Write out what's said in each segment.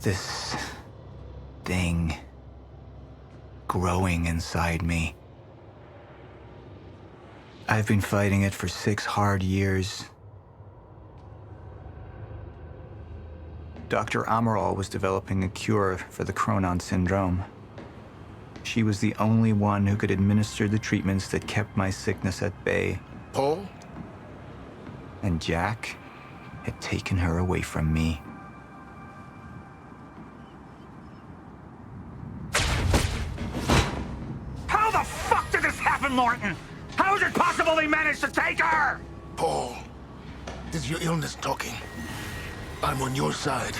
This thing growing inside me. I've been fighting it for 6 hard years. Dr. Amaral was developing a cure for the Chronon syndrome. She was the only one who could administer the treatments that kept my sickness at bay. Paul? And Jack had taken her away from me. How the fuck did this happen, Morton? How is it possible they managed to take her? Paul, this is your illness talking. I'm on your side.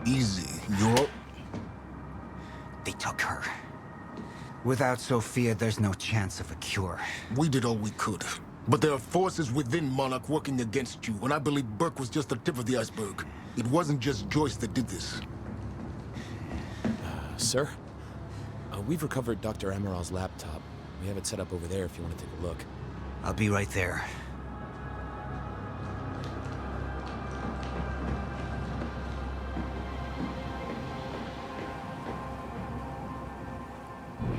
Easy, you're... They took her. Without Sophia, there's no chance of a cure. We did all we could. But there are forces within Monarch working against you, and I believe Burke was just the tip of the iceberg. It wasn't just Joyce that did this. Sir? We've recovered Dr. Amaral's laptop. We have it set up over there if you want to take a look. I'll be right there.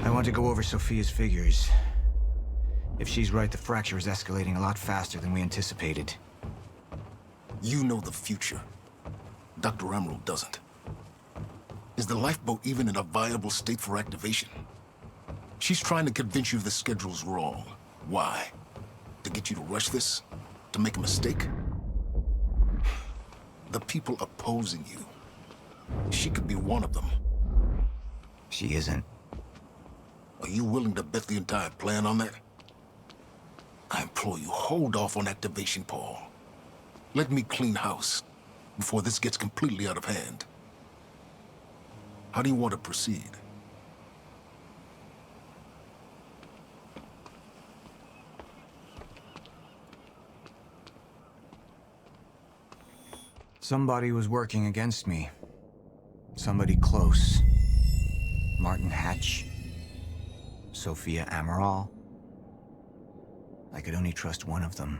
I want to go over Sophia's figures. If she's right, the fracture is escalating a lot faster than we anticipated. You know the future. Dr. Amaral doesn't. Is the lifeboat even in a viable state for activation? She's trying to convince you the schedule's wrong. Why? To get you to rush this? To make a mistake? The people opposing you. She could be one of them. She isn't. Are you willing to bet the entire plan on that? I implore you, hold off on activation, Paul. Let me clean house before this gets completely out of hand. How do you want to proceed? Somebody was working against me. Somebody close. Martin Hatch. Sophia Amaral. I could only trust one of them.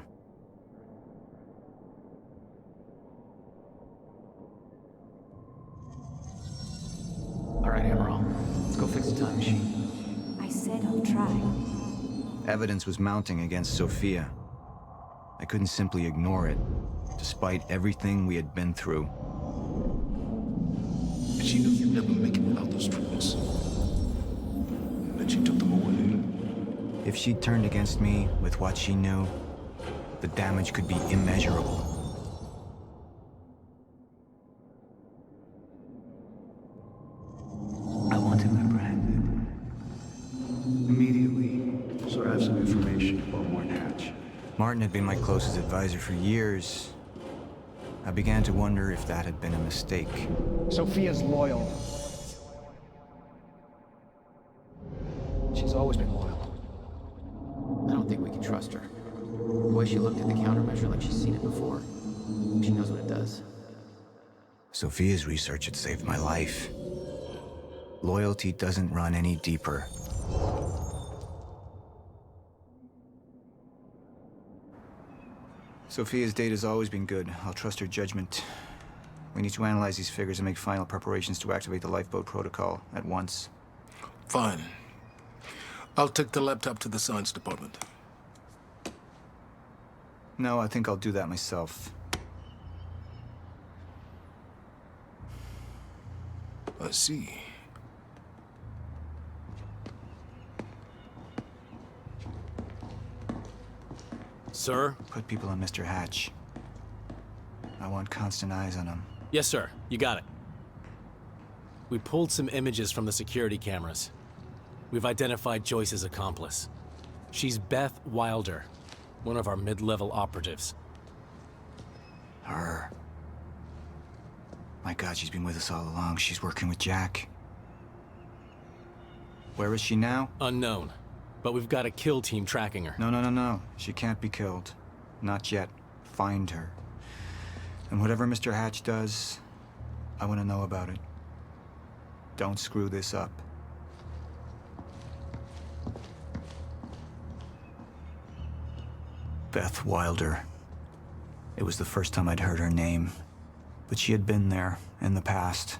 All right, Amaral. Let's go fix the time machine. I said I'll try. Evidence was mounting against Sophia. I couldn't simply ignore it, despite everything we had been through. And she knew you'd never make it without those treatments. And then she took them away. If she'd turned against me with what she knew, the damage could be immeasurable. I want him apprehended. Immediately. So I have some information about Morton Hatch. Martin had been my closest advisor for years. I began to wonder if that had been a mistake. Sophia's loyal. She's always been loyal. I don't think we can trust her. The way she looked at the countermeasure like she's seen it before. She knows what it does. Sophia's research had saved my life. Loyalty doesn't run any deeper. Sophia's data's always been good. I'll trust her judgment. We need to analyze these figures and make final preparations to activate the lifeboat protocol at once. Fine. I'll take the laptop to the science department. No, I think I'll do that myself. I see. Sir? Put people on Mr. Hatch. I want constant eyes on him. Yes, sir. You got it. We pulled some images from the security cameras. We've identified Joyce's accomplice. She's Beth Wilder, one of our mid-level operatives. Her. My God, she's been with us all along. She's working with Jack. Where is she now? Unknown. But we've got a kill team tracking her. No. She can't be killed. Not yet. Find her. And whatever Mr. Hatch does, I want to know about it. Don't screw this up. Beth Wilder. It was the first time I'd heard her name, but she had been there in the past.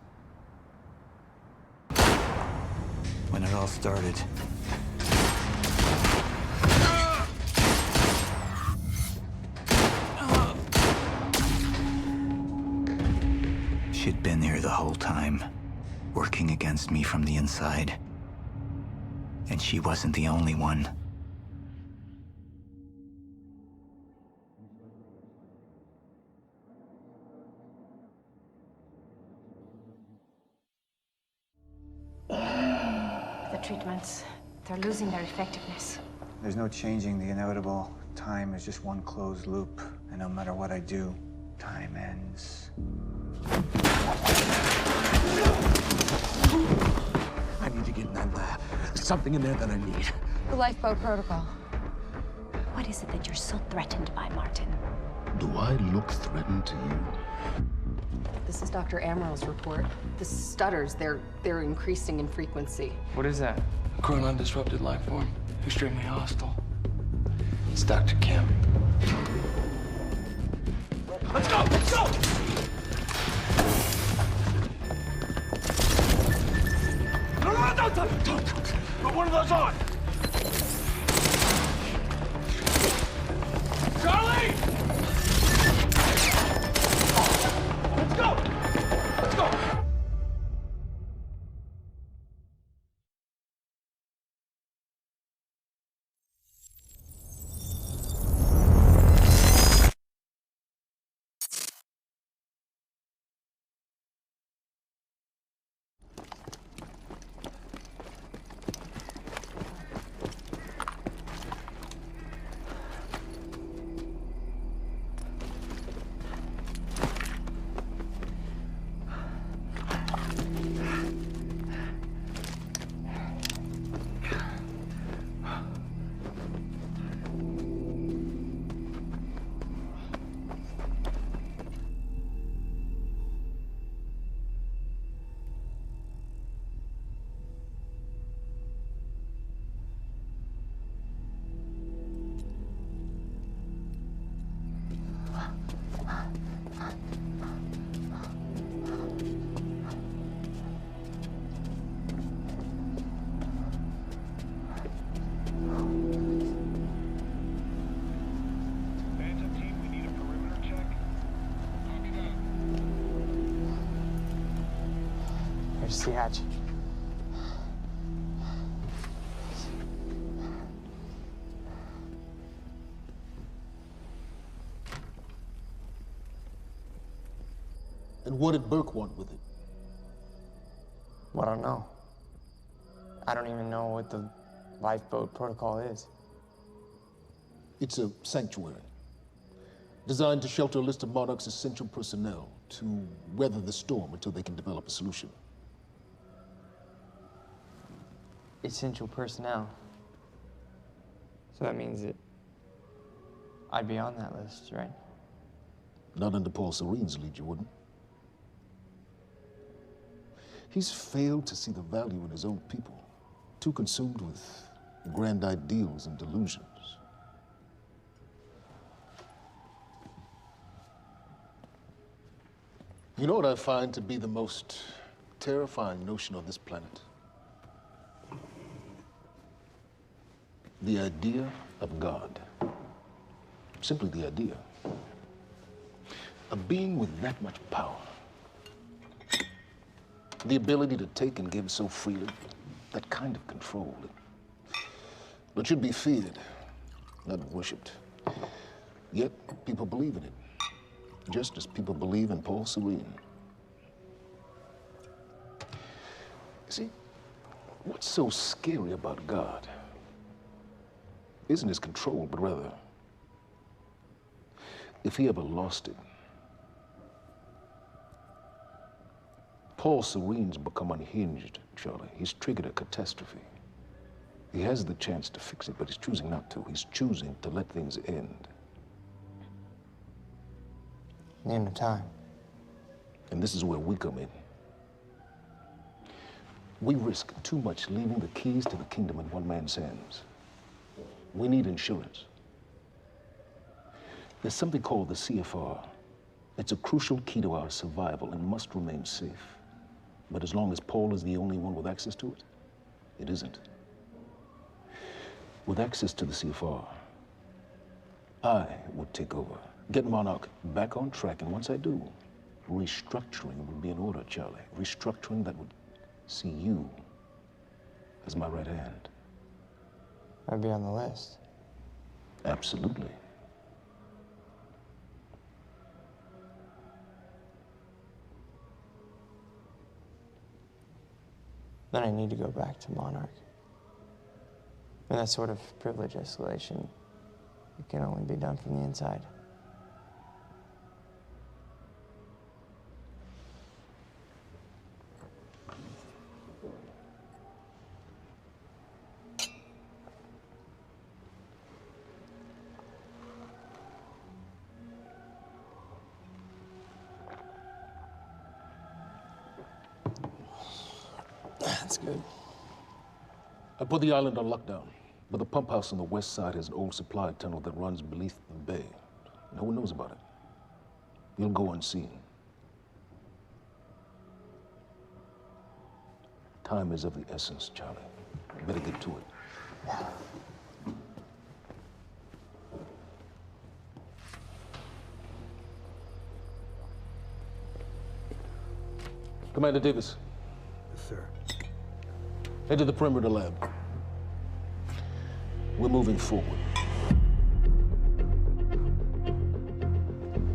When it all started. She'd been here the whole time, working against me from the inside. And she wasn't the only one. The treatments, they're losing their effectiveness. There's no changing the inevitable. Time is just one closed loop, and no matter what I do, time ends. I need to get in that lab. There's something in there that I need. The lifeboat protocol. What is it that you're so threatened by, Martin? Do I look threatened to you? This is Dr. Amaril's report. The stutters, they're increasing in frequency. What is that? A Chronon disrupted life form. Extremely hostile. It's Dr. Kim. Let's go! Let's go! No, don't. Put one of those on! Charlie! Let's go! Let's go! Here's the hatch. And what did Burke want with it? Well, I don't know. I don't even know what the lifeboat protocol is. It's a sanctuary, designed to shelter a list of Monarch's essential personnel to weather the storm until they can develop a solution. Essential personnel. So that means that I'd be on that list, right? Not under Paul Serene's lead, you wouldn't. He's failed to see the value in his own people, too consumed with grand ideals and delusions. You know what I find to be the most terrifying notion on this planet? The idea of God. Simply the idea. A being with that much power. The ability to take and give so freely. That kind of control. It should be feared, not worshipped. Yet, people believe in it. Just as people believe in Paul Serene. See, what's so scary about God isn't his control, but rather, if he ever lost it. Paul Serene's become unhinged, Charlie. He's triggered a catastrophe. He has the chance to fix it, but he's choosing not to. He's choosing to let things end. The end of time. And this is where we come in. We risk too much leaving the keys to the kingdom in one man's hands. We need insurance. There's something called the CFR. It's a crucial key to our survival and must remain safe. But as long as Paul is the only one with access to it, it isn't. With access to the CFR, I would take over, get Monarch back on track, and once I do, restructuring would be in order, Charlie. Restructuring that would see you as my right hand. I'd be on the list. Absolutely. Then I need to go back to Monarch. And that sort of privilege escalation, it can only be done from the inside. That's good. I put the island on lockdown, but the pump house on the west side has an old supply tunnel that runs beneath the bay. No one knows about it. You'll go unseen. Time is of the essence, Charlie. Better get to it. Commander Davis. Yes, sir. Head to the perimeter lab. We're moving forward.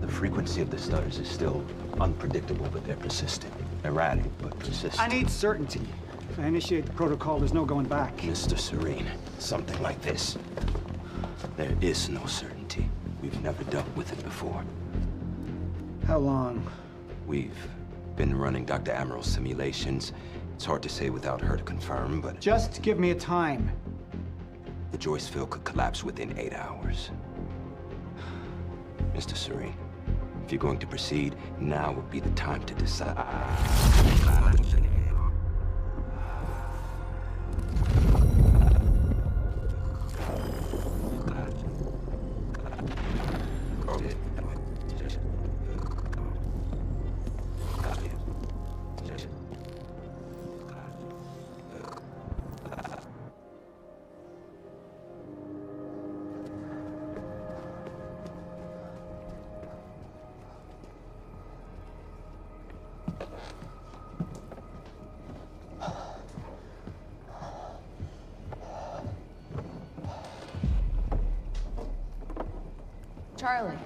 The frequency of the stutters is still unpredictable, but they're persistent. Erratic, but persistent. I need certainty. If I initiate the protocol, there's no going back. Mr. Serene, something like this. There is no certainty. We've never dealt with it before. How long? We've been running Dr. Amaril's simulations. It's hard to say without her to confirm, but... Just give me a time. The Joyce field could collapse within 8 hours. Mr. Serene, if you're going to proceed, now would be the time to decide. Charlie.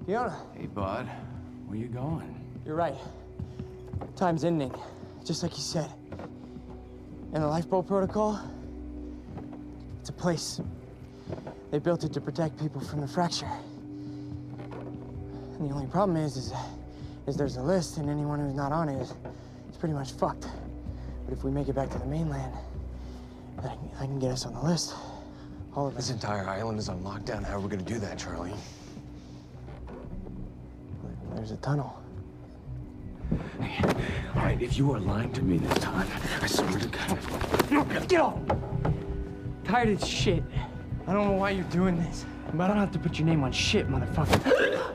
Fiona. Hey, bud. Where you going? You're right. Time's ending, just like you said. And the lifeboat protocol, it's a place. They built it to protect people from the fracture. And the only problem is there's a list, and anyone who's not on it is pretty much fucked. But if we make it back to the mainland, I can get us on the list. All of us. This entire island is on lockdown. How are we gonna do that, Charlie? There's a tunnel. Hey, all right, if you are lying to me this time, I swear to God. Get off! Tired of this shit. I don't know why you're doing this, but I don't have to put your name on shit, motherfucker.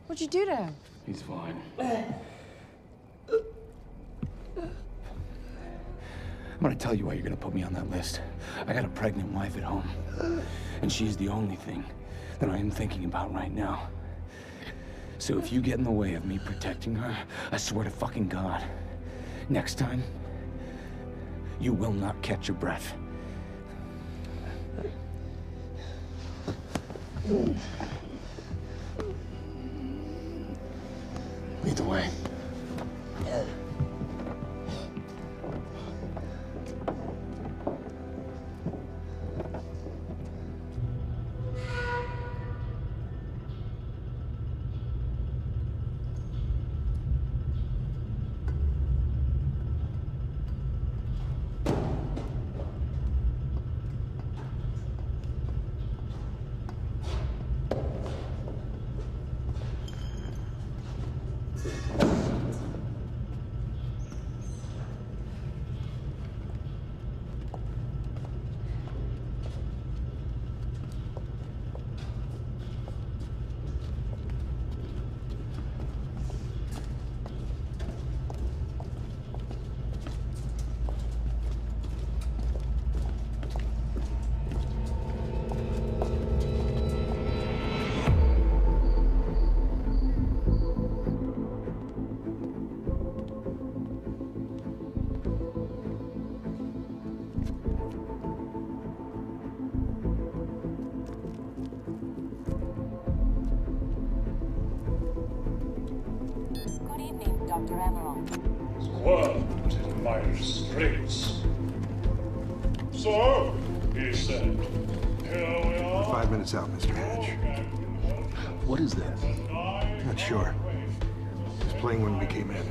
What'd you do to him? He's fine. I'm gonna tell you why you're gonna put me on that list. I got a pregnant wife at home, and she's the only thing that I am thinking about right now. So if you get in the way of me protecting her, I swear to fucking God, next time, you will not catch your breath. Lead the way. Emerald. Squirmed in my straits. So, he said, here we are. 5 minutes out, Mr. Hatch. What is that? Not sure. It was playing when we came in.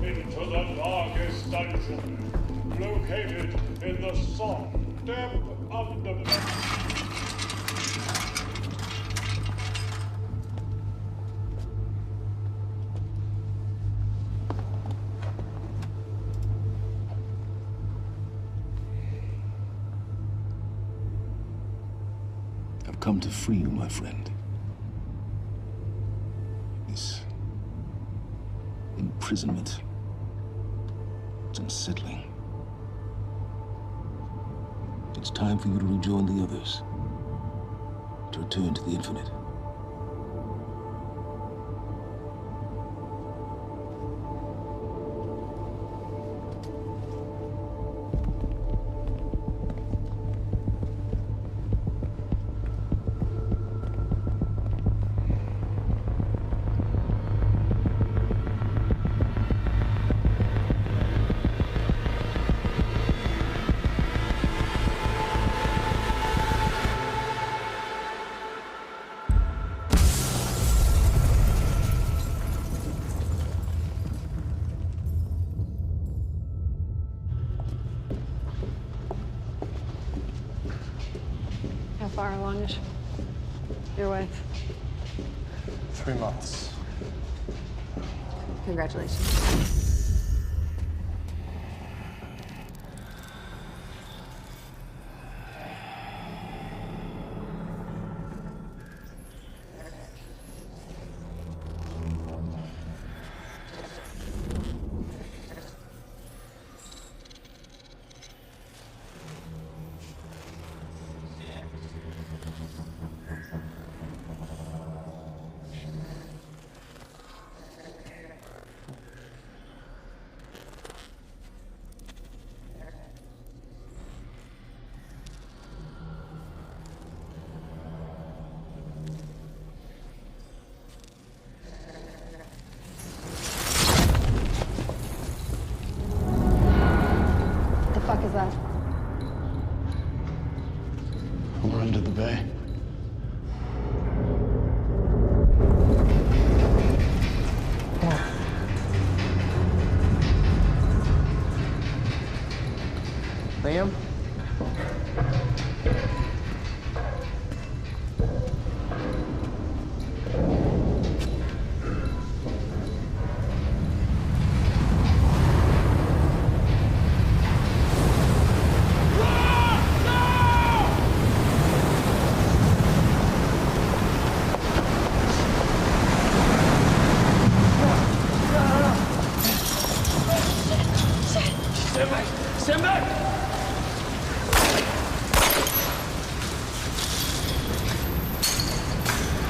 Into the darkest dungeon, located in the soft depth of the... I've come to free you, my friend. This imprisonment, it's unsettling. It's time for you to rejoin the others, to return to the infinite. How far along is your wife? 3 months. Congratulations. What the fuck is that? We're under the bay. Liam? Stand back!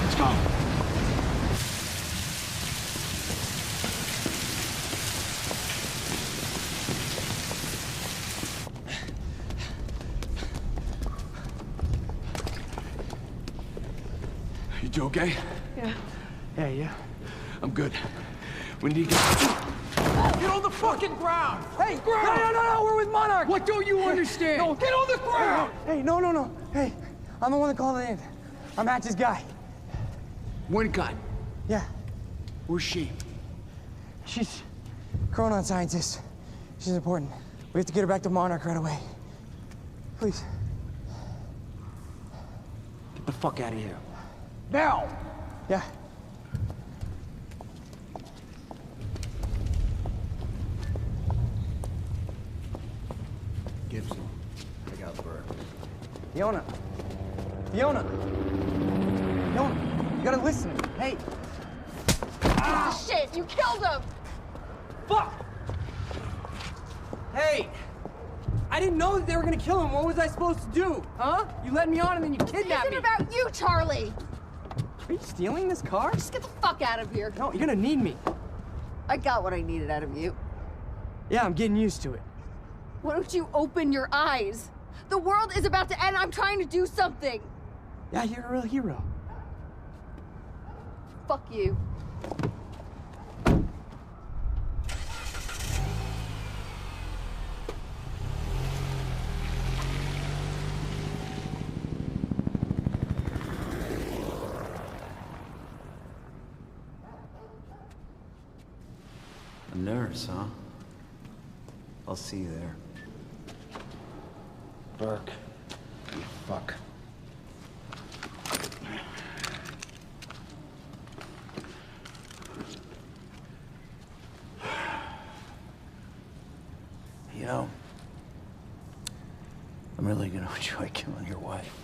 Let's go. You two okay? Yeah. Yeah, yeah. I'm good. We need to get... Get on the fucking ground! Hey, no, we're with Monarch! What don't you understand? No, get on the ground! Hey, no. Hey, I'm the one that called it in. I'm Hatch's guy. Wincott. Yeah. Where's she? She's Chronon scientist. She's important. We have to get her back to Monarch right away. Please. Get the fuck out of here. Now! Yeah. Gibson, I got Burke. Fiona, you gotta listen. Hey. Ah, shit! You killed him! Fuck! Hey! I didn't know that they were gonna kill him. What was I supposed to do? Huh? You led me on and then you kidnapped me. This isn't about you, Charlie! Are you stealing this car? Just get the fuck out of here. No, you're gonna need me. I got what I needed out of you. Yeah, I'm getting used to it. Why don't you open your eyes? The world is about to end. I'm trying to do something. Yeah, you're a real hero. Fuck you. A nurse, huh? I'll see you there. Burke. You fuck. You know, I'm really gonna enjoy killing your wife.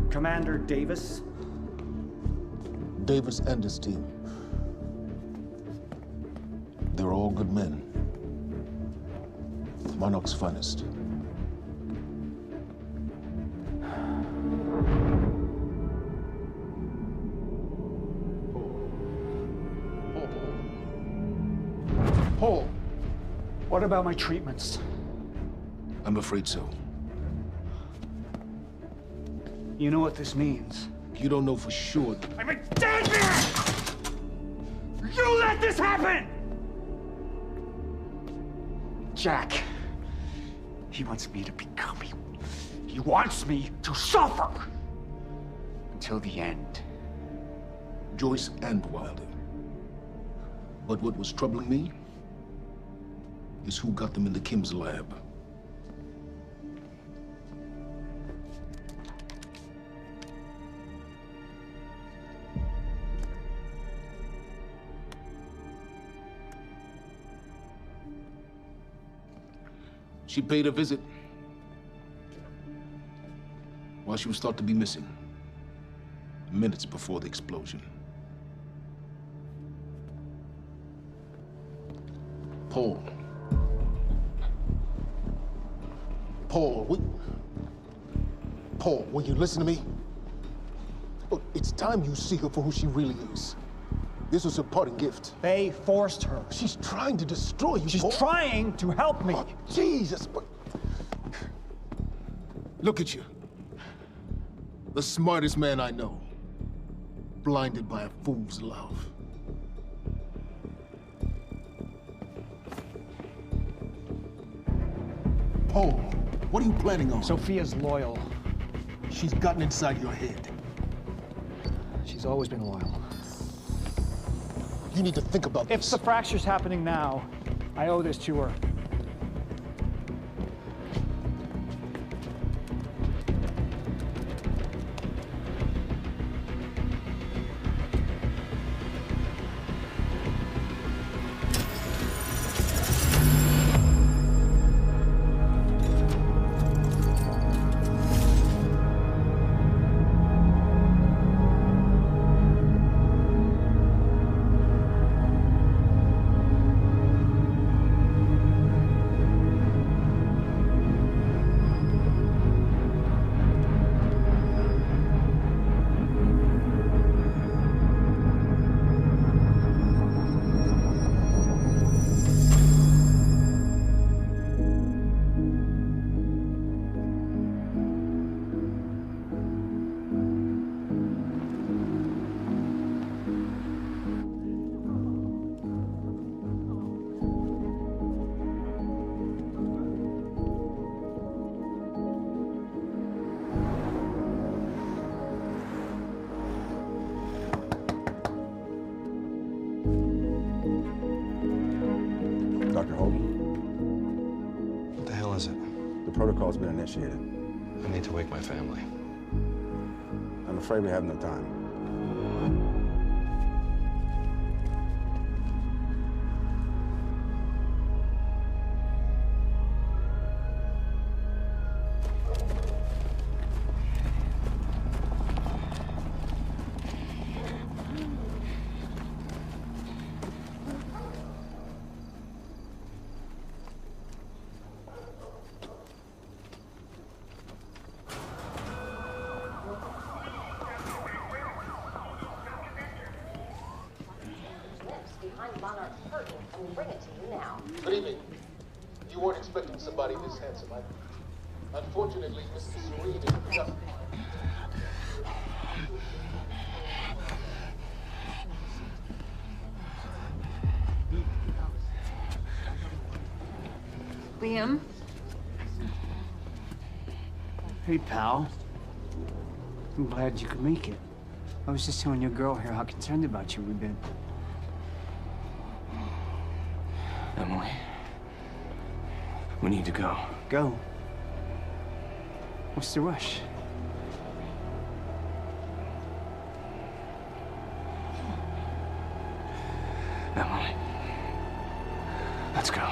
Commander Davis? Davis and his team. They're all good men. Monarch's finest. Paul, what about my treatments? I'm afraid so. You know what this means? You don't know for sure. I'm a dead man! You let this happen! Jack, he wants me to become you. He wants me to suffer until the end. Joyce and Wilder. But what was troubling me is who got them into Kim's lab. She paid a visit while she was thought to be missing, minutes before the explosion. Paul, will you listen to me? Look, it's time you see her for who she really is. This was her parting gift. They forced her. She's trying to destroy you, She's Paul. trying to help me. Oh, Jesus, but... Look at you. The smartest man I know. Blinded by a fool's love. Paul, what are you planning on? Sophia's loyal. She's gotten inside your head. She's always been loyal. You need to think about this. If the fracture's happening now, I owe this to her. Dr. Hogan? What the hell is it? The protocol's been initiated. I need to wake my family. I'm afraid we have no time. monarch pertinent, and we bring it to you now. Good evening. You weren't expecting somebody this handsome, unfortunately, Mr. Serene is just... Liam? Hey, pal. I'm glad you could make it. I was just telling your girl here how concerned about you we've been. Emily, we need to go. Go? What's the rush? Emily, let's go.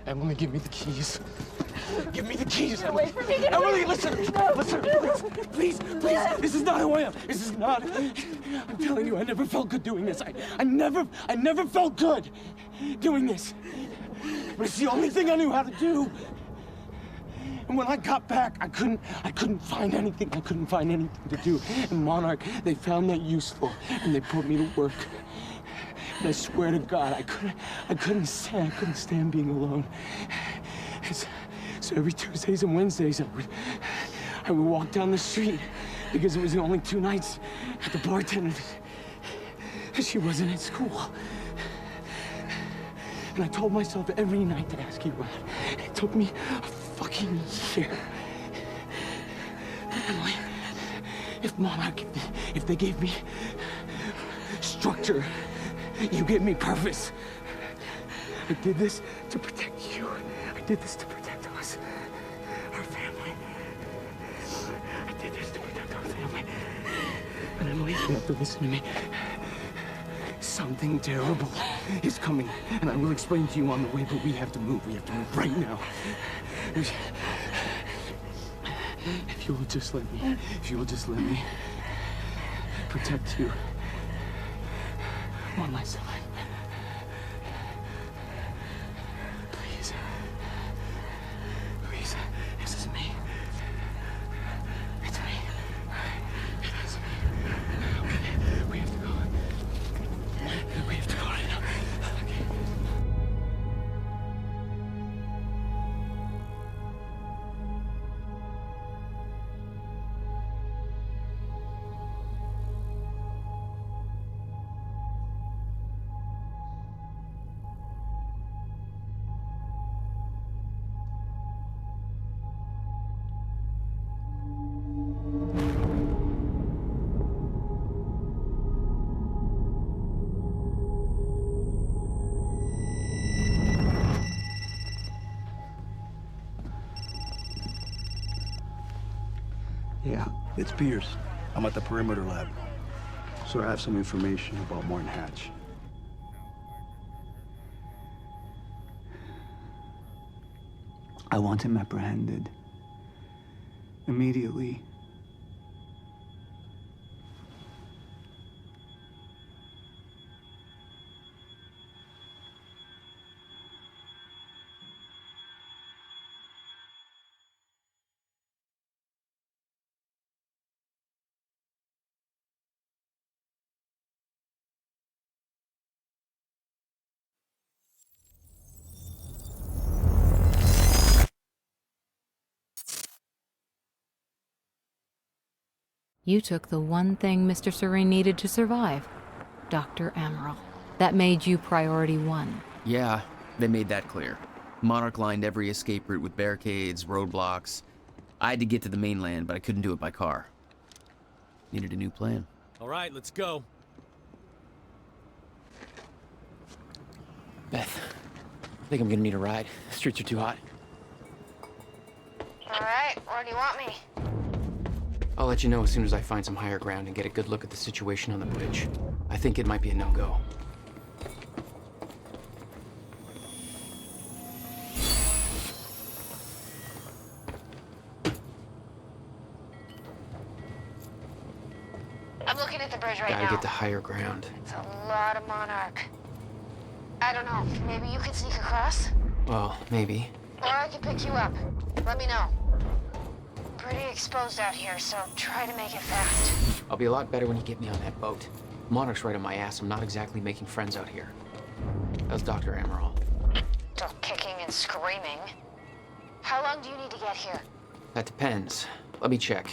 Emily, give me the keys. Give me the keys, Get Emily. away from me. Get Emily, away. listen. No. Listen, please. This is not who I am. This is not. I'm telling you, I never felt good doing this. I never felt good doing this. But it's the only thing I knew how to do. And when I got back, I couldn't find anything. I couldn't find anything to do. And Monarch, they found that useful, and they put me to work. And I swear to God, I couldn't stand being alone. So every Tuesdays and Wednesdays, I would walk down the street because it was the only 2 nights at the bartender. She wasn't at school. And I told myself every night to ask you out. It took me a fucking year. But Emily, if Monarch, if they gave me structure, you gave me purpose. I did this to protect you. I did this to protect us, our family. I did this to protect our family. And Emily, you have to listen to me. Something terrible is coming, and I will explain to you on the way, but we have to move. We have to move right now. If you will just let me protect you on my side. Please. Please. This is me. It's me. It is me. Okay. We have to go. We have to go right now. Okay. Yeah, it's Pierce. I'm at the perimeter lab. So I have some information about Martin Hatch. I want him apprehended. immediately. You took the one thing Mr. Serene needed to survive, Dr. Amaral. That made you priority one. Yeah, they made that clear. Monarch lined every escape route with barricades, roadblocks. I had to get to the mainland, but I couldn't do it by car. Needed a new plan. All right, let's go. Beth, I think I'm gonna need a ride. The streets are too hot. All right, where do you want me? I'll let you know as soon as I find some higher ground and get a good look at the situation on the bridge. I think it might be a no-go. I'm looking at the bridge right now. Gotta get to higher ground. It's a lot of monarch. I don't know, maybe you could sneak across? Well, maybe. Or I could pick you up. Let me know. Pretty exposed out here, so try to make it fast. I'll be a lot better when you get me on that boat. Monarch's right on my ass. I'm not exactly making friends out here. That's Dr. Amaral. Still kicking and screaming. How long do you need to get here? That depends. Let me check.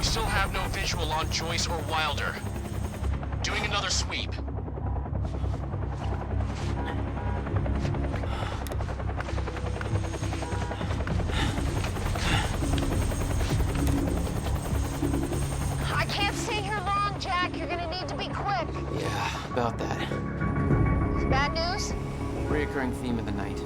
Still have no visual on Joyce or Wilder. Doing another sweep. I can't stay here long, Jack. You're gonna need to be quick. Yeah, about that. Bad news? Reoccurring theme of the night.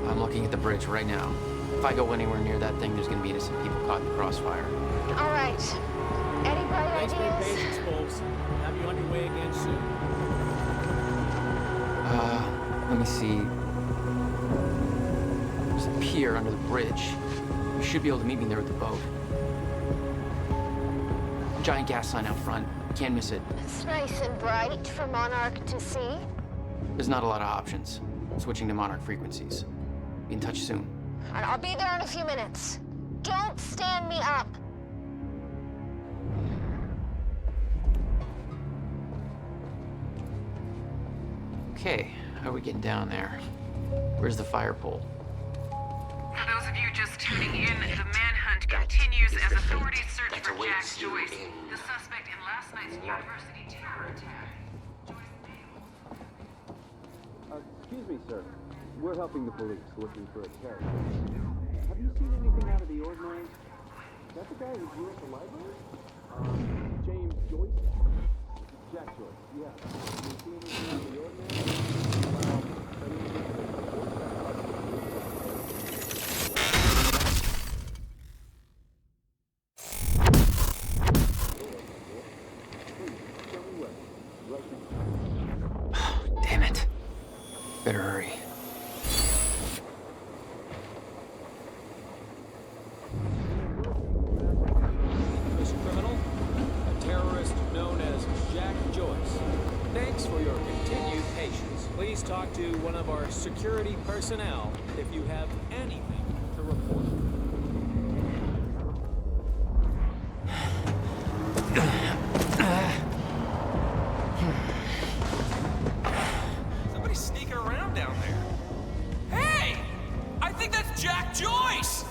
I'm looking at the bridge right now. If I go anywhere near that thing, there's gonna be innocent people caught in the crossfire. All right. Any bright Thanks for your ideas? patience, folks. Have you on your way again soon. Let me see. There's a pier under the bridge. You should be able to meet me there with the boat. Giant gas sign out front. Can't miss it. It's nice and bright for Monarch to see. There's not a lot of options. Switching to Monarch frequencies. Be in touch soon. And I'll be there in a few minutes. Don't stand me up. Okay, how are we getting down there? Where's the fire pole? For those of you just tuning in, the manhunt continues as authorities search for Jack Joyce, the suspect in last night's university terror attack. Excuse me, sir. We're helping the police looking for a terrorist. Have you seen anything out of the ordinary? Is that the guy who grew at the library? James Joyce? Jack Joyce, yeah. Have you seen anything out of the ordinary? Damn it. Better hurry. This criminal, a terrorist known as Jack Joyce. Thanks for your continued patience. Please talk to one of our security personnel if you have anything to report. Somebody's sneaking around down there. Hey! I think that's Jack Joyce!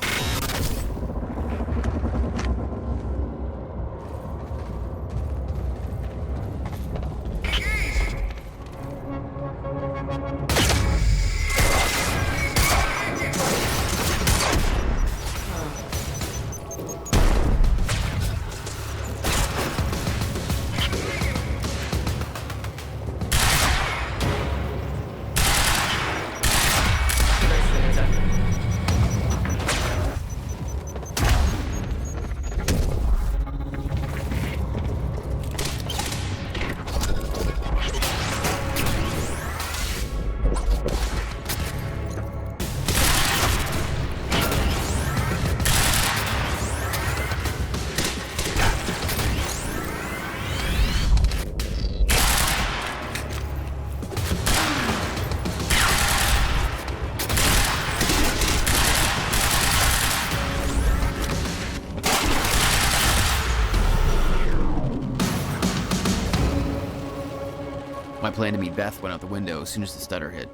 plan to meet Beth went out the window as soon as the stutter hit.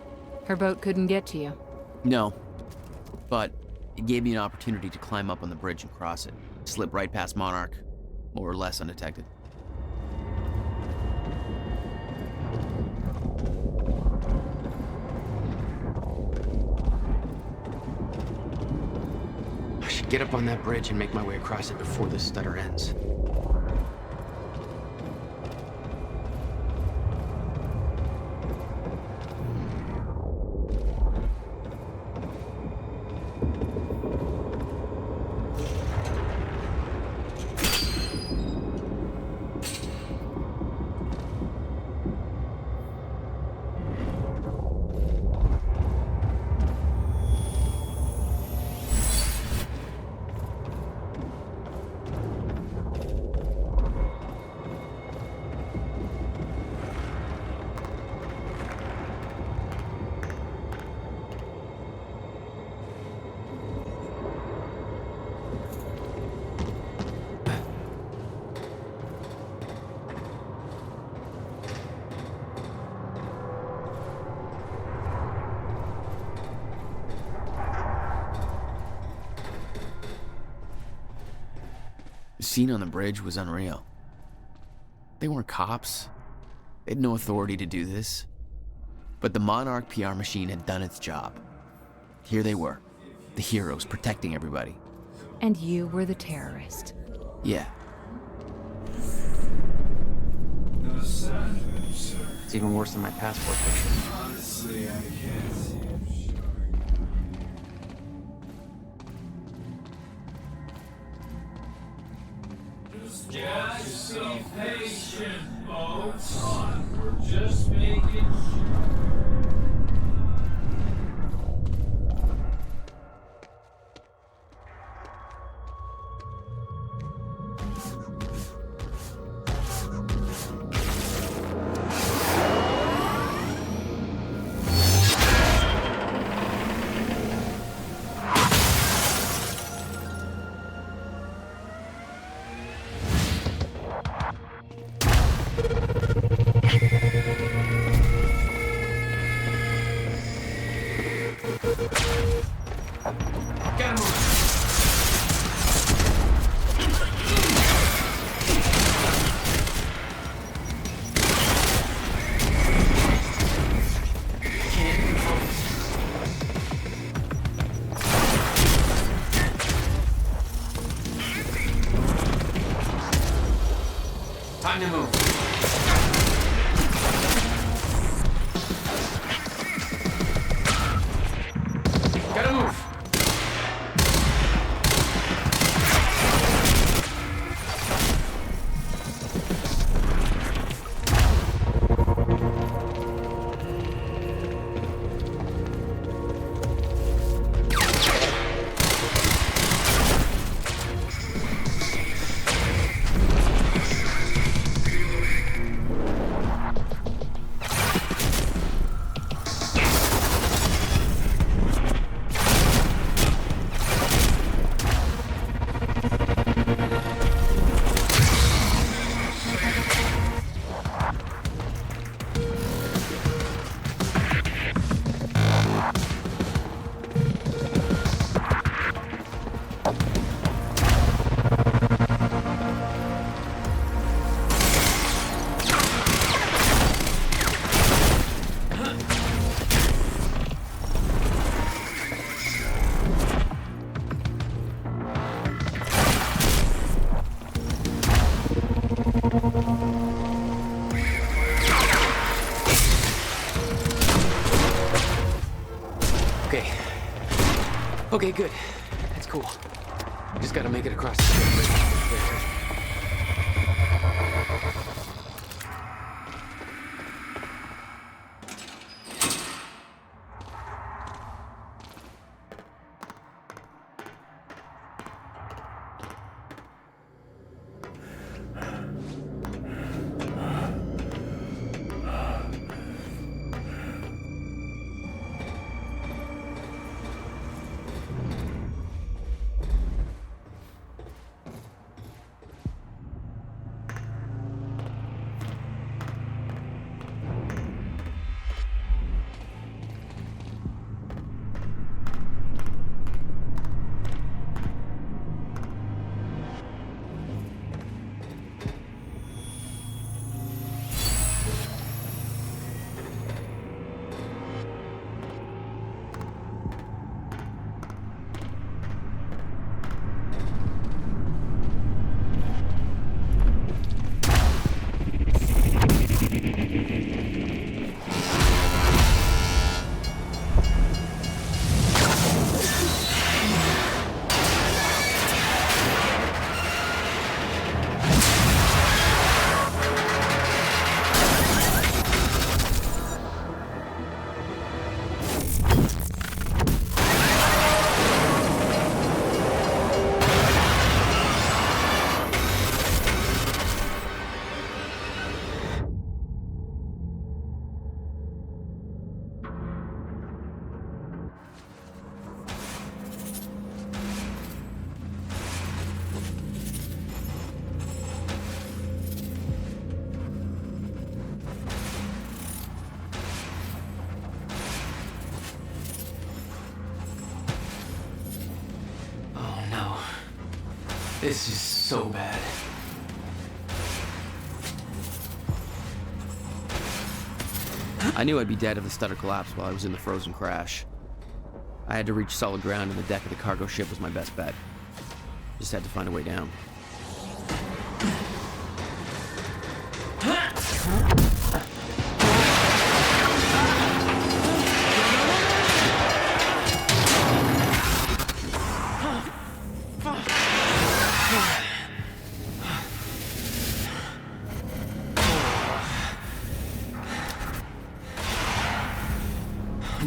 Her boat couldn't get to you. No, but it gave me an opportunity to climb up on the bridge and cross it. Slip right past Monarch, more or less undetected. I should get up on that bridge and make my way across it before this stutter ends. The scene on the bridge was unreal. They weren't cops. They had no authority to do this. But the Monarch PR machine had done its job. Here they were, the heroes protecting everybody. And you were the terrorist. Yeah. It's even worse than my passport picture. Honestly, I can't seem Just be patient, folks. We're just making sure. Time to move. Gotta move. Okay, good. That's cool. Just gotta make it across the bridge. This is so bad. I knew I'd be dead if the stutter collapsed while I was in the frozen crash. I had to reach solid ground, and the deck of the cargo ship was my best bet. Just had to find a way down.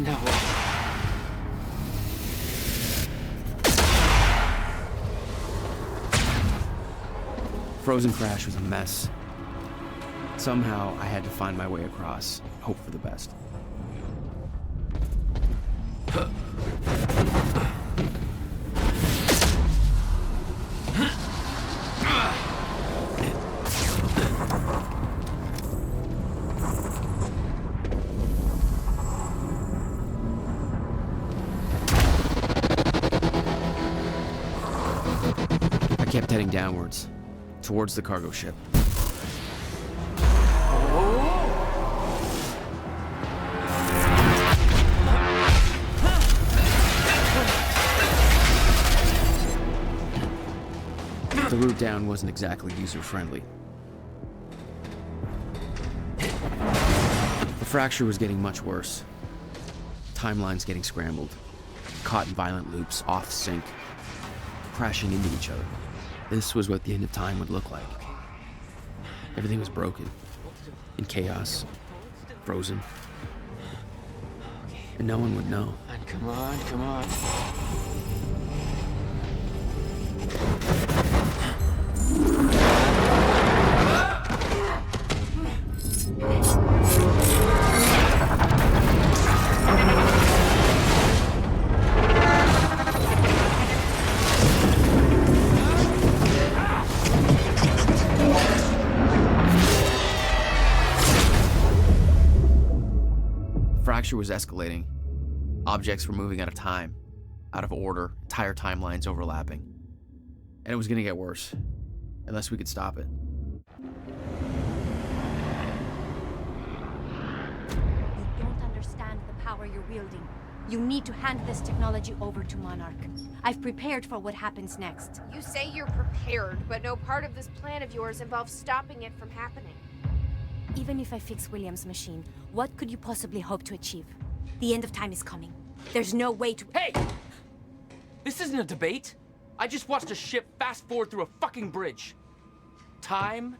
No. Frozen crash was a mess. Somehow, I had to find my way across, hope for the best. I kept heading downwards, towards the cargo ship. The route down wasn't exactly user-friendly. The fracture was getting much worse. Timelines getting scrambled, caught in violent loops, off sync, crashing into each other. This was what the end of time would look like. Everything was broken, in chaos, frozen, and no one would know. Come on, come on. The fracture was escalating. Objects were moving out of time, out of order, entire timelines overlapping. And it was gonna get worse, unless we could stop it. You don't understand the power you're wielding. You need to hand this technology over to Monarch. I've prepared for what happens next. You say you're prepared, but no part of this plan of yours involves stopping it from happening. Even if I fix William's machine, what could you possibly hope to achieve? The end of time is coming. There's no way to— Hey! This isn't a debate. I just watched a ship fast forward through a fucking bridge. Time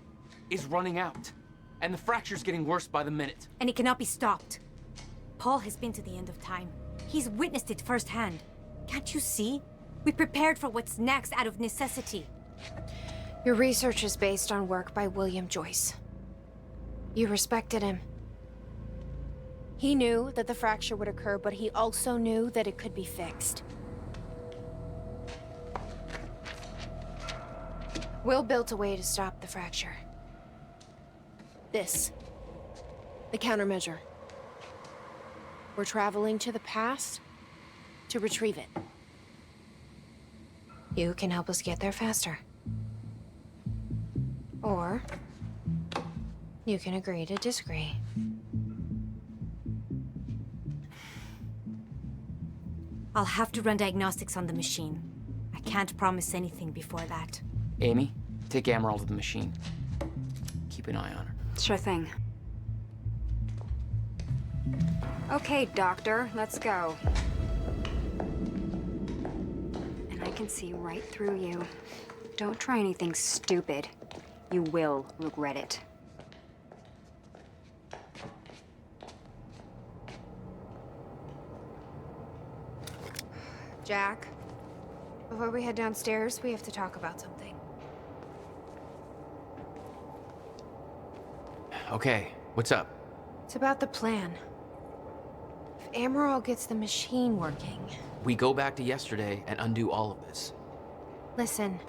is running out, and the fracture's getting worse by the minute. And it cannot be stopped. Paul has been to the end of time. He's witnessed it firsthand. Can't you see? We prepared for what's next out of necessity. Your research is based on work by William Joyce. You respected him. He knew that the fracture would occur, but he also knew that it could be fixed. Will built a way to stop the fracture. This. The countermeasure. We're traveling to the past to retrieve it. You can help us get there faster. Or you can agree to disagree. I'll have to run diagnostics on the machine. I can't promise anything before that. Amy, take Amaral to the machine. Keep an eye on her. Sure thing. Okay, Doctor, let's go. And I can see right through you. Don't try anything stupid. You will regret it. Jack, before we head downstairs, we have to talk about something. Okay, what's up? It's about the plan. If Amaral gets the machine working... We go back to yesterday and undo all of this. Listen,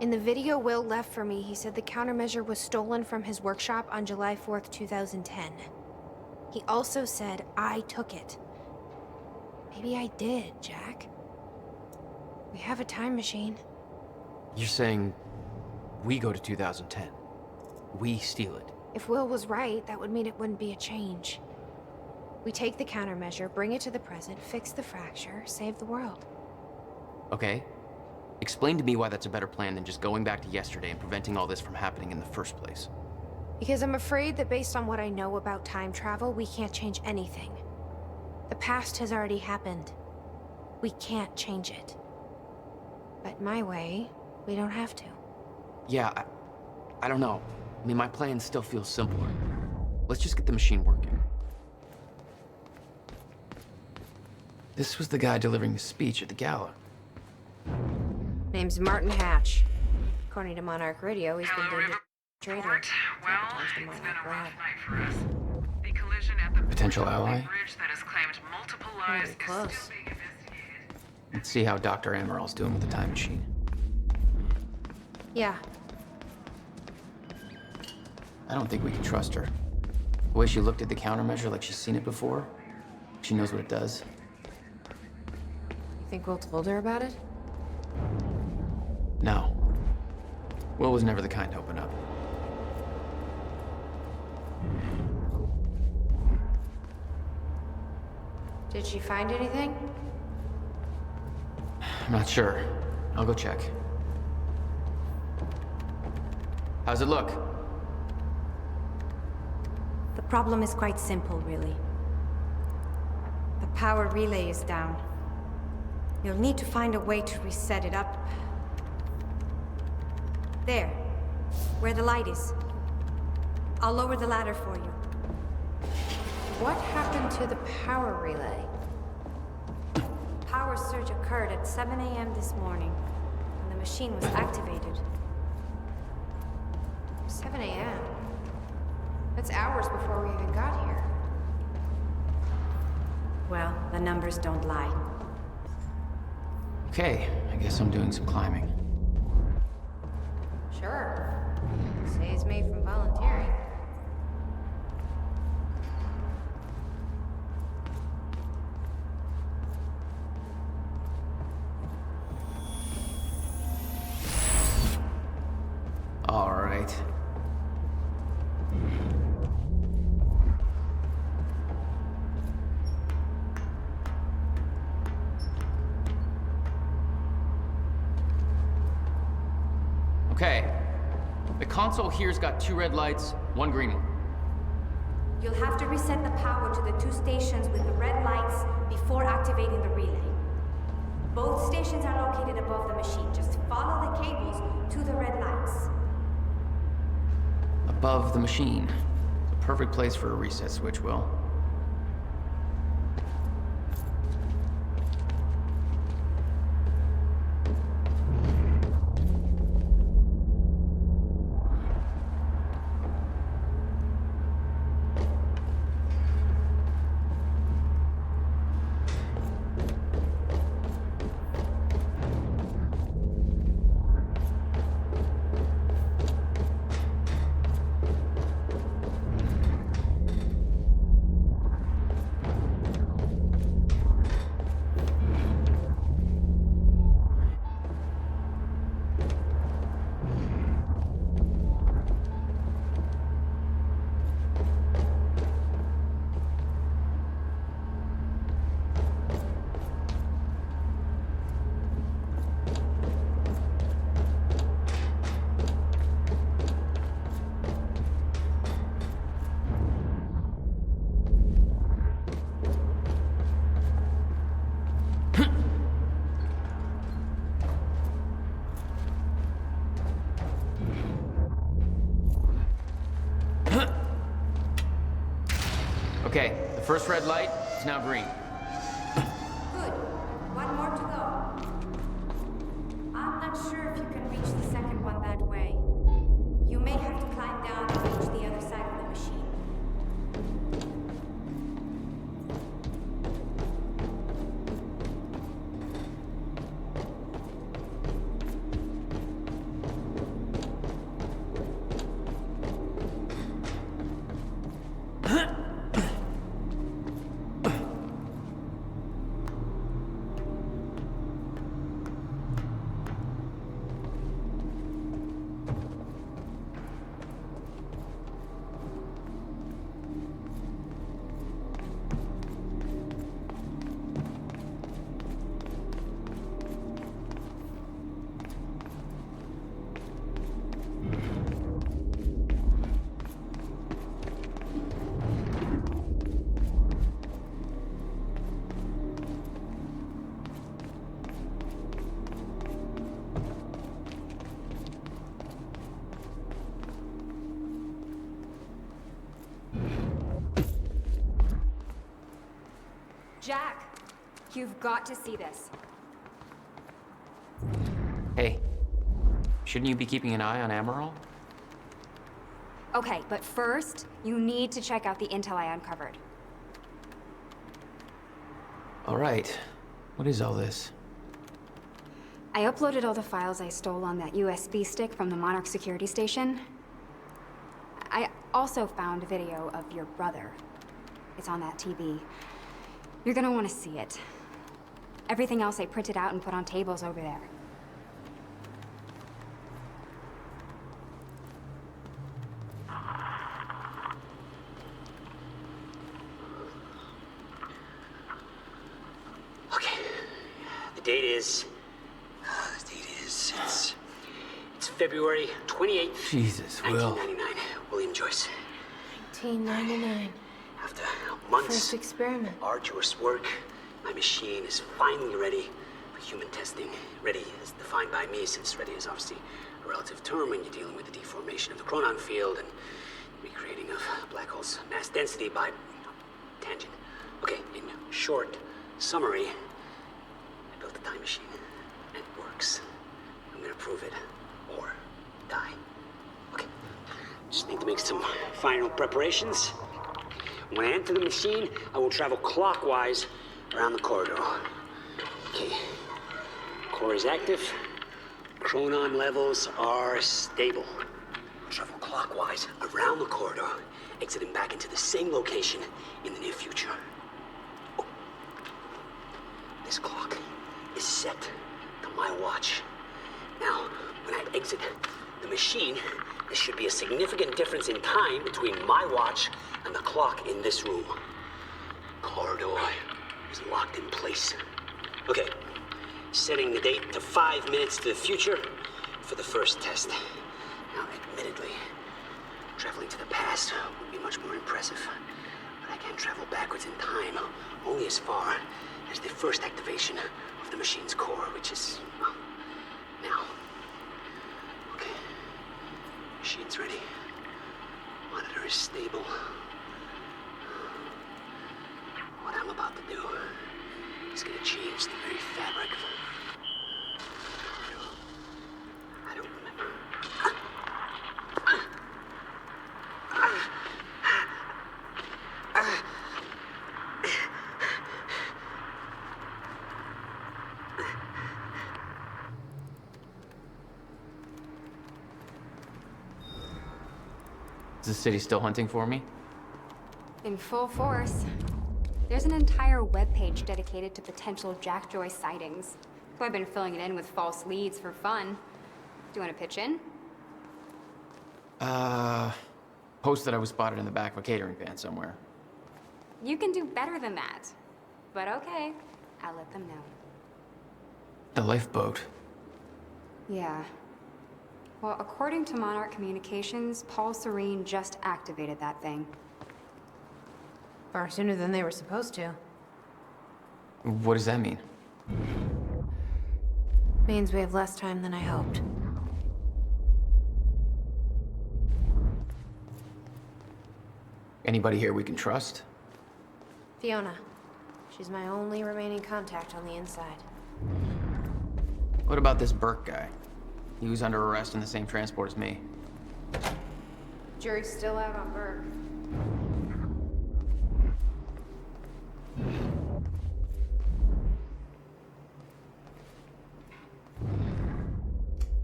in the video Will left for me, he said the countermeasure was stolen from his workshop on July 4th, 2010. He also said I took it. Maybe I did, Jack. We have a time machine. You're saying we go to 2010. We steal it. If Will was right, that would mean it wouldn't be a change. We take the countermeasure, bring it to the present, fix the fracture, save the world. Okay. Explain to me why that's a better plan than just going back to yesterday and preventing all this from happening in the first place. Because I'm afraid that based on what I know about time travel, we can't change anything. The past has already happened. We can't change it. But my way, we don't have to. Yeah, I don't know. I mean, my plan still feels simpler. Let's just get the machine working. This was the guy delivering the speech at the gala. Name's Martin Hatch. According to Monarch Radio, he's been deemed a traitor. Well, Sabotaged the it's been Monarch a rough lab. night for us. The collision at the Potential ally? bridge that has claimed multiple lives is close. still being investigated. Let's see how Dr. Amaral's doing with the time machine. Yeah. I don't think we can trust her. The way she looked at the countermeasure like she's seen it before, she knows what it does. You think Will told her about it? No. Will was never the kind to open up. Did she find anything? I'm not sure. I'll go check. How's it look? The problem is quite simple, really. The power relay is down. You'll need to find a way to reset it up. There, where the light is. I'll lower the ladder for you. What happened to the power relay? Power surge occurred at 7 a.m. this morning, and the machine was activated. 7 a.m.? That's hours before we even got here. Well, the numbers don't lie. Okay, I guess I'm doing some climbing. Sure. Saves me from volunteering. All right. Okay. The console here's got 2 red lights, 1 green one. You'll have to reset the power to the 2 stations with the red lights before activating the relay. Both stations are located above the machine. Just follow the cables to the red lights. Above the machine. It's a perfect place for a reset switch, Will. Okay, the first red light is now green. Good. 1 more to go. I'm not sure if you can reach the second one that way. You may have to climb down and reach the other side of the machine. Jack, you've got to see this. Hey, shouldn't you be keeping an eye on Amaral? Okay, but first, you need to check out the intel I uncovered. All right. What is all this? I uploaded all the files I stole on that USB stick from the Monarch security station. I also found a video of your brother. It's on that TV. You're gonna want to see it. Everything else I printed out and put on tables over there. Okay. The date is... It's February 28th, Jesus, Will. 1999. William Joyce. 1999. After months First experiment. arduous work, my machine is finally ready for human testing. Ready as defined by me, since ready is obviously a relative term when you're dealing with the deformation of the Chronon field and recreating of black hole's mass density by tangent. Okay, in short summary, I built a time machine and it works. I'm gonna prove it or die. Okay, just need to make some final preparations. When I enter the machine, I will travel clockwise around the corridor. Okay. Core is active. Chronon levels are stable. I'll travel clockwise around the corridor, exiting back into the same location in the near future. Oh. This clock is set to my watch. Now, when I exit the machine, there should be a significant difference in time between my watch and the clock in this room. Corridor is locked in place. Okay, setting the date to 5 minutes to the future for the first test. Now, admittedly, traveling to the past would be much more impressive, but I can travel backwards in time only as far as the first activation of the machine's core, which is, well, now. Okay, machine's ready. Monitor is stable. What I'm about to do is gonna change the very fabric of... I don't remember. Is the city still hunting for me? In full force. There's an entire webpage dedicated to potential Jack Joyce sightings. So I've been filling it in with false leads for fun. Do you want to pitch in? Post that I was spotted in the back of a catering van somewhere. You can do better than that. But okay, I'll let them know. The lifeboat. Yeah. Well, according to Monarch Communications, Paul Serene just activated that thing. Far sooner than they were supposed to. What does that mean? Means we have less time than I hoped. Anybody here we can trust? Fiona. She's my only remaining contact on the inside. What about this Burke guy? He was under arrest in the same transport as me. Jury's still out on Burke.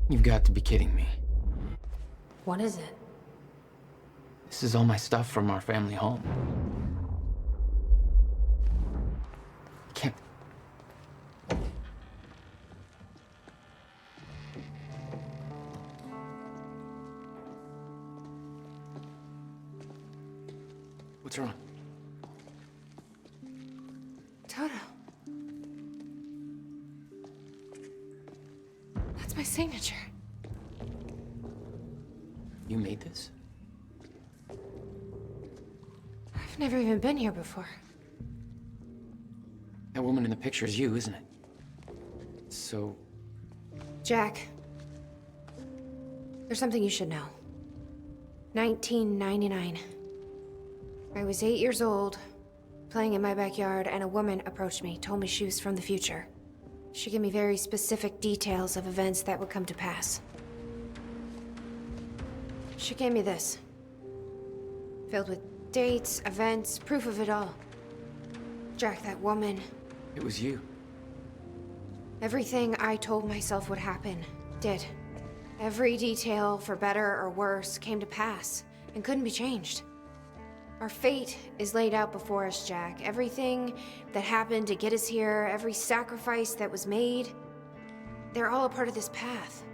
You've got to be kidding me. What is it? This is all my stuff from our family home. I can't... What's wrong? Toto. That's my signature. You made this? I've never even been here before. That woman in the picture is you, isn't it? So... Jack. There's something you should know. 1999. I was 8 years old, playing in my backyard and a woman approached me, told me she was from the future. She gave me very specific details of events that would come to pass. She gave me this. Filled with dates, events, proof of it all. Jack, that woman. It was you. Everything I told myself would happen, did. Every detail, for better or worse, came to pass and couldn't be changed. Our fate is laid out before us, Jack. Everything that happened to get us here, every sacrifice that was made, they're all a part of this path.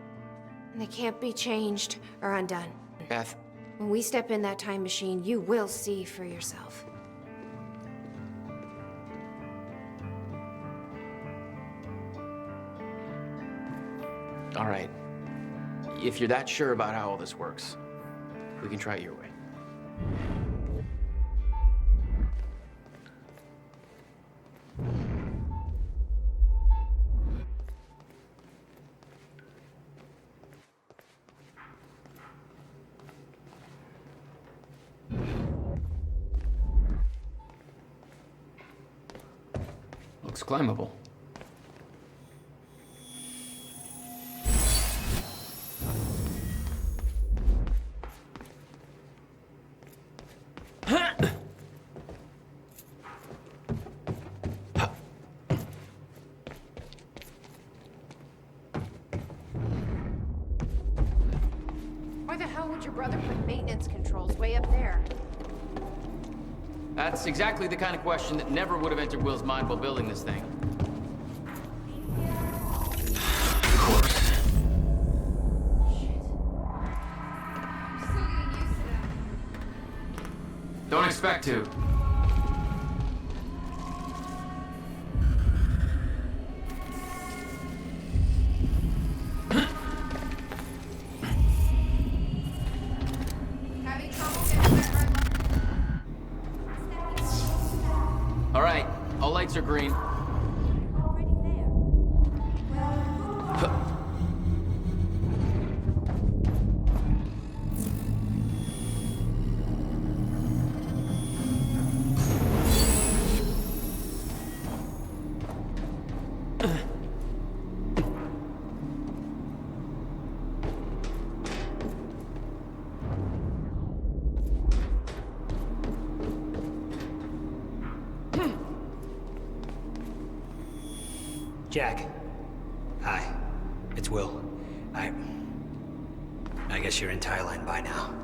And they can't be changed or undone. Beth. When we step in that time machine, you will see for yourself. All right. If you're that sure about how all this works, we can try it your way. Looks climbable. Why the hell would your brother put maintenance controls way up there? That's exactly the kind of question that never would have entered Will's mind while building this thing. Of course. Don't expect to. All right, all lights are green. Jack. Hi. It's Will. I guess you're in Thailand by now.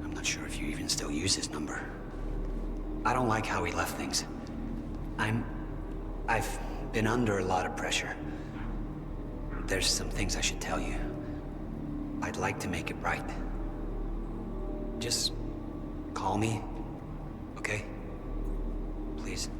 I'm not sure if you even still use his number. I don't like how he left things. I've been under a lot of pressure. There's some things I should tell you. I'd like to make it right. Just call me, okay? Please.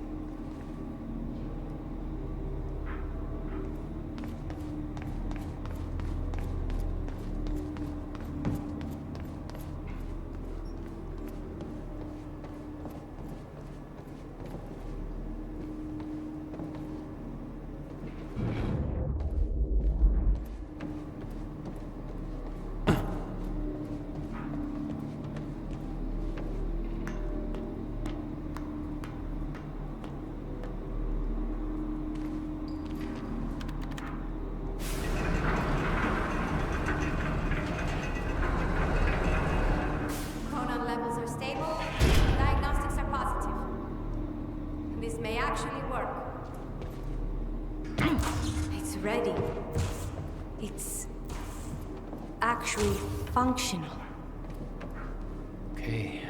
Chronon levels are stable. Diagnostics are positive. This may actually work. It's ready. It's actually functional. Okay,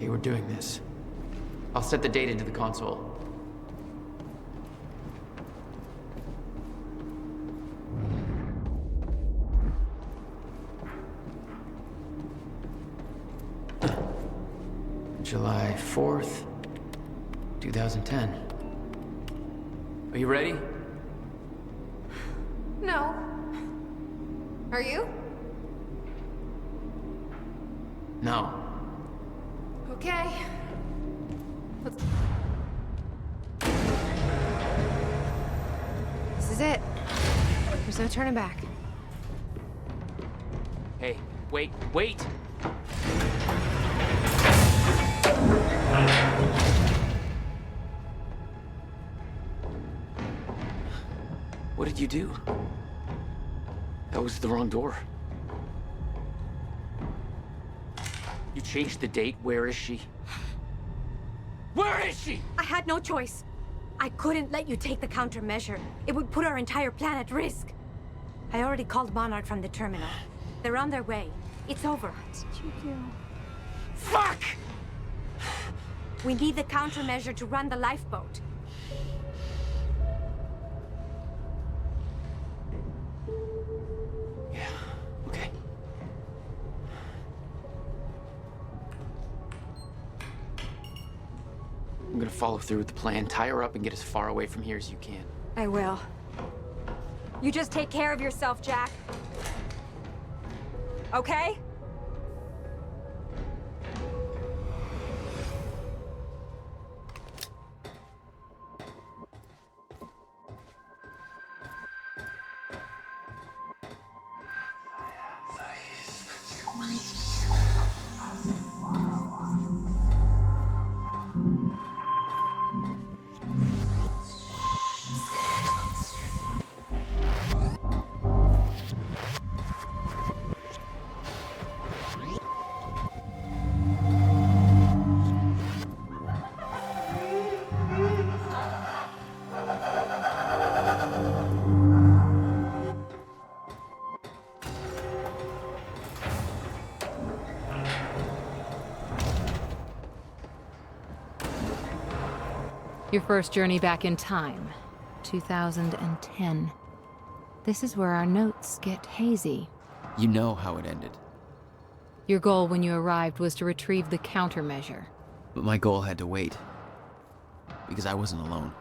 we're doing this. I'll set the data into the console. July 4th, 2010. Are you ready? No. Are you? No. Okay. Let's... This is it. There's no turning back. Hey, wait! What did you do? That was the wrong door. You changed the date. Where is she? Where is she? I had no choice. I couldn't let you take the countermeasure. It would put our entire plan at risk. I already called Monarch from the terminal. They're on their way. It's over. What did you do? Fuck! We need the countermeasure to run the lifeboat. Yeah, okay. I'm gonna follow through with the plan. Tie her up and get as far away from here as you can. I will. You just take care of yourself, Jack. Okay? Your first journey back in time, 2010. This is where our notes get hazy. You know how it ended. Your goal when you arrived was to retrieve the countermeasure. But my goal had to wait. Because I wasn't alone.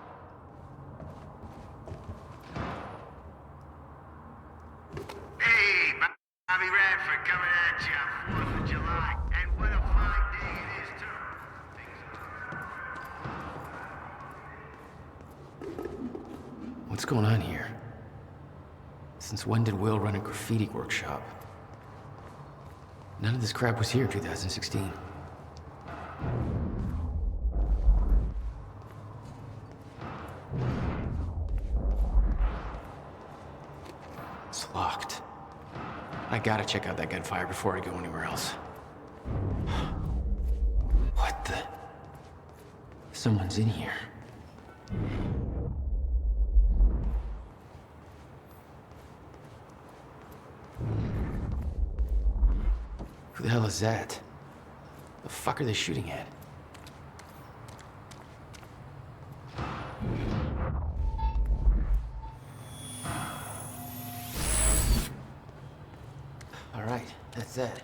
Hey, Bobby Radford coming at you on 4th of July. And what a fine day it is, too. What's going on here? Since when did Will run a graffiti workshop? None of this crap was here in 2016. It's locked. I gotta check out that gunfire before I go anywhere else. What the? Someone's in here. Who the hell is that? The fuck are they shooting at? All right, that's that.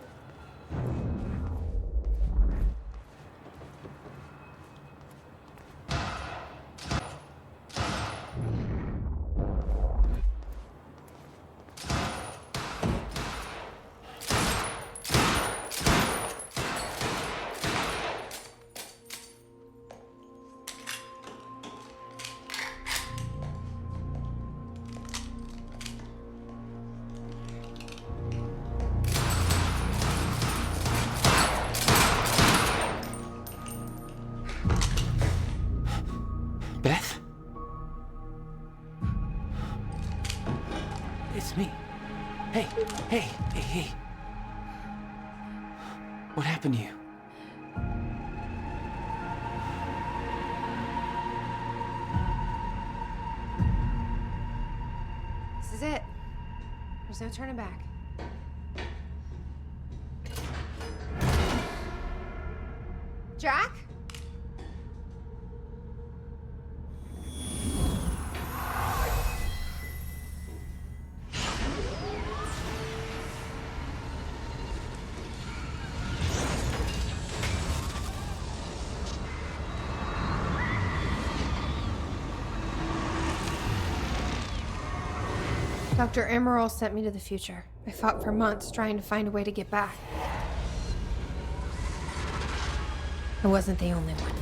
Beth? It's me. Hey. What happened to you? This is it. There's no turning back. Jack? Dr. Emerald sent me to the future. I fought for months trying to find a way to get back. I wasn't the only one.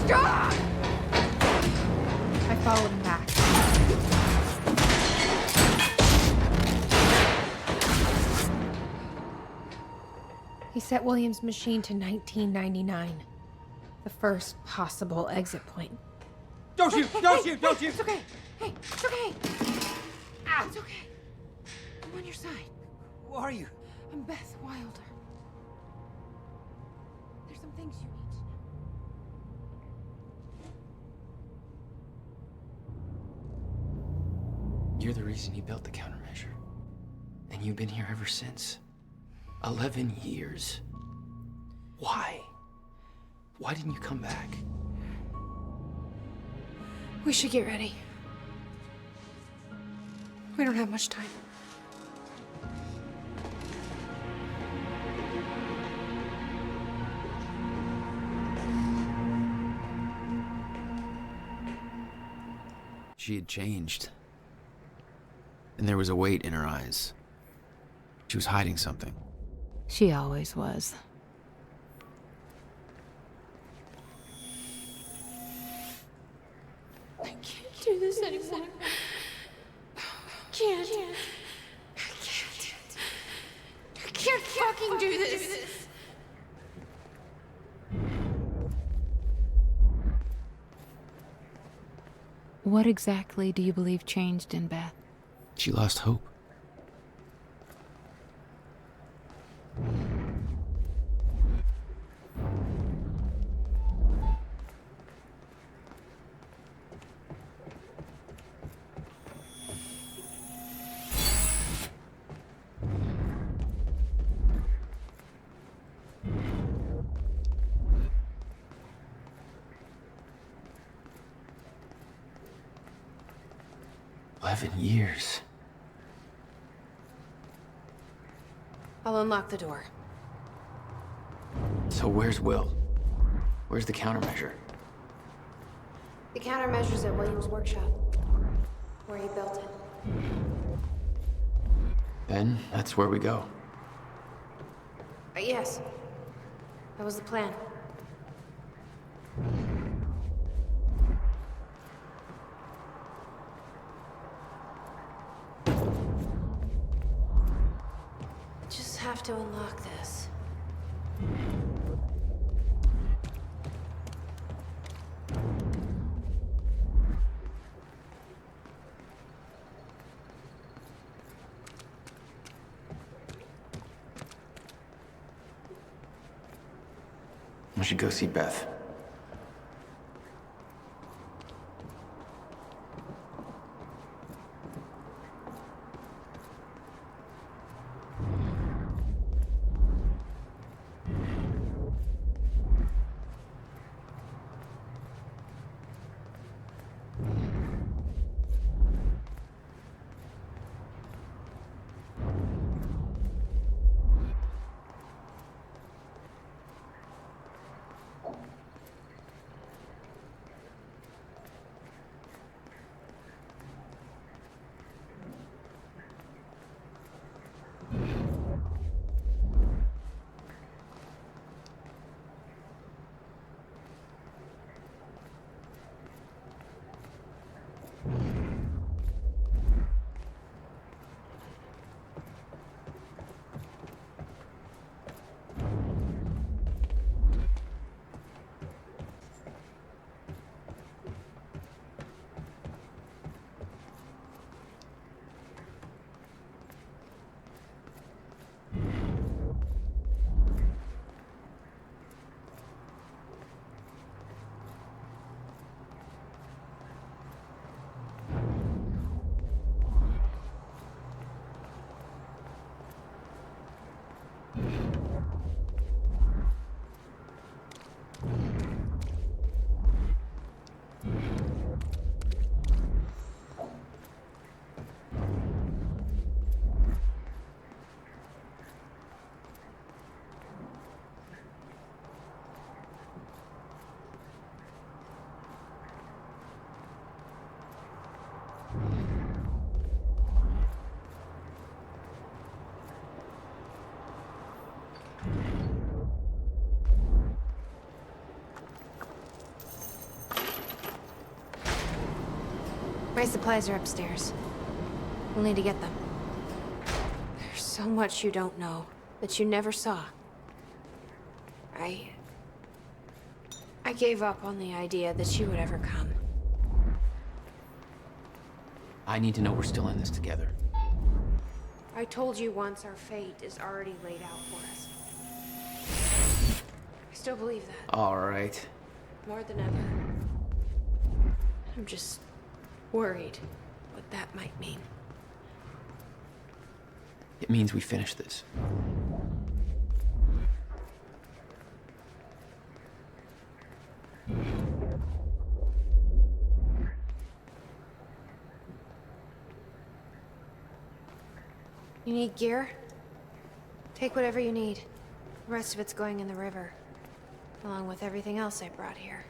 Stop! I followed him back. He set William's machine to 1999. The first possible exit point. Don't shoot! Don't shoot! Don't shoot! It's okay. Hey, it's okay. Ah, it's okay. I'm on your side. Who are you? I'm Beth Wilder. There's some things you need to know. You're the reason he built the countermeasure. And you've been here ever since. 11 years. Why? Why didn't you come back? We should get ready. We don't have much time. She had changed. And there was a weight in her eyes. She was hiding something. She always was. I can't do this anymore. I can't. I can't fucking do this. What exactly do you believe changed in Beth? She lost hope. Years. I'll unlock the door. So where's Will? Where's the countermeasure? The countermeasure's at William's workshop, where he built it. Then that's where we go. Yes. That was the plan. Just have to unlock this. We should go see Beth. My supplies are upstairs. We'll need to get them. There's so much you don't know, that you never saw. I gave up on the idea that she would ever come. I need to know we're still in this together. I told you once our fate is already laid out for us. I still believe that. All right. More than ever. I'm just worried what that might mean. It means we finish this. You need gear? Take whatever you need. The rest of it's going in the river, along with everything else I brought here.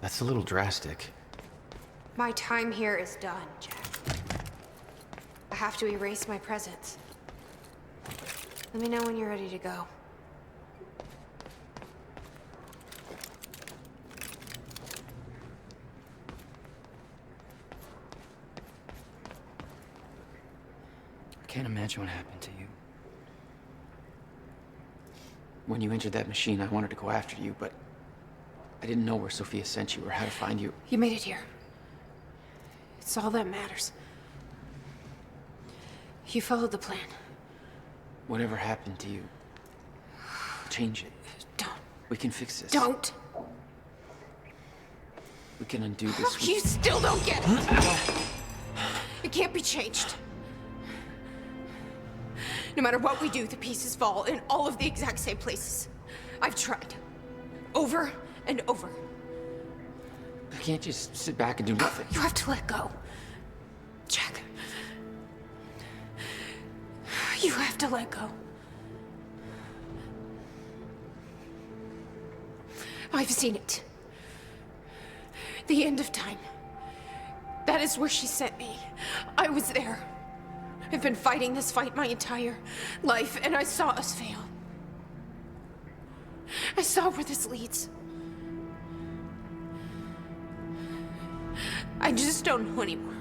That's a little drastic. My time here is done, Jack. I have to erase my presence. Let me know when you're ready to go. I can't imagine what happened to you. When you entered that machine, I wanted to go after you, but I didn't know where Sophia sent you or how to find you. You made it here. It's all that matters. You followed the plan. Whatever happened to you, change it. Don't. We can fix this. Don't. We can undo this. You still don't get it. It can't be changed. No matter what we do, the pieces fall in all of the exact same places. I've tried. Over and over. I can't just sit back and do nothing. You have to let go. Jack. You have to let go. I've seen it. The end of time. That is where she sent me. I was there. I've been fighting this fight my entire life, and I saw us fail. I saw where this leads. I just don't know anymore.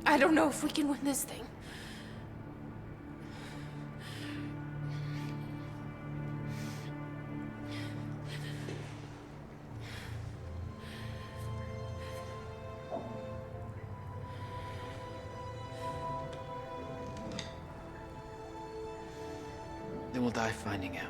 I don't know if we can win this thing. Then we'll die finding out.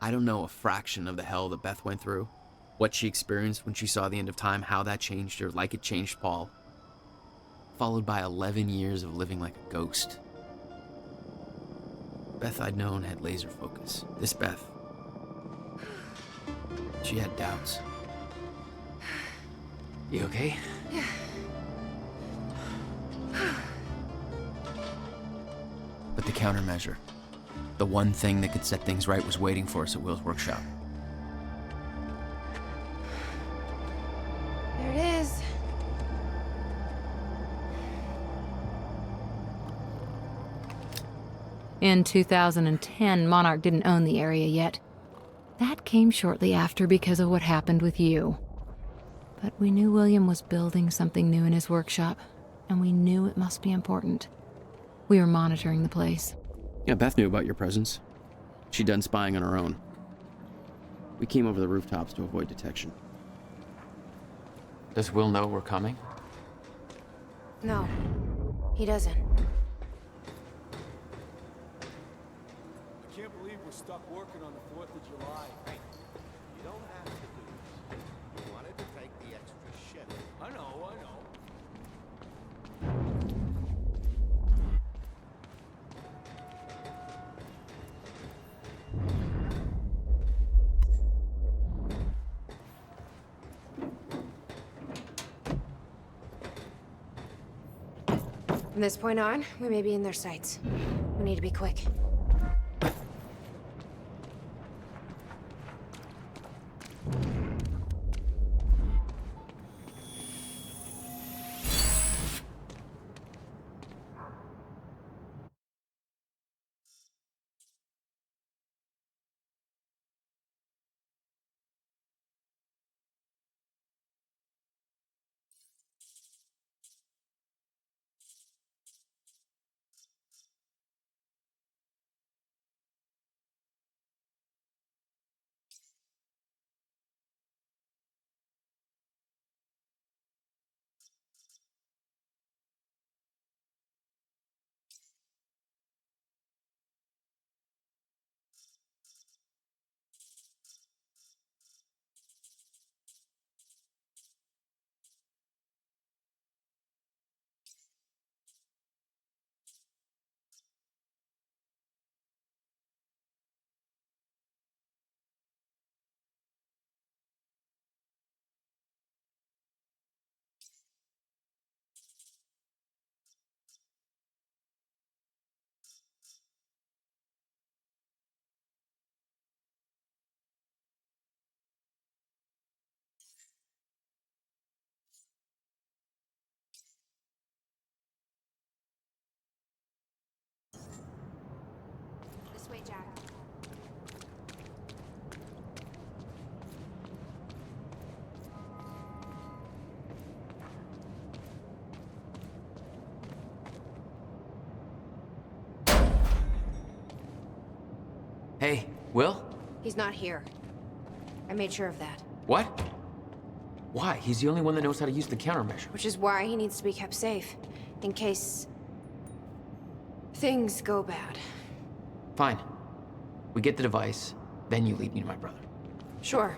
I don't know a fraction of the hell that Beth went through, what she experienced when she saw the end of time, how that changed her, like it changed Paul. Followed by 11 years of living like a ghost. Beth I'd known had laser focus. This Beth, she had doubts. You okay? Yeah. But the countermeasure, the one thing that could set things right, was waiting for us at Will's workshop. There it is. In 2010, Monarch didn't own the area yet. That came shortly after because of what happened with you. But we knew William was building something new in his workshop, and we knew it must be important. We were monitoring the place. Yeah, Beth knew about your presence. She'd done spying on her own. We came over the rooftops to avoid detection. Does Will know we're coming? No, he doesn't. was stuck working on the 4th of July. Hey, you don't have to do this. You wanted to take the extra shit. I know. From this point on, we may be in their sights. We need to be quick. This way, Jack. Hey, Will? He's not here. I made sure of that. What? Why? He's the only one that knows how to use the countermeasure. Which is why he needs to be kept safe. In case... things go bad. Fine. We get the device, then you lead me to my brother. Sure.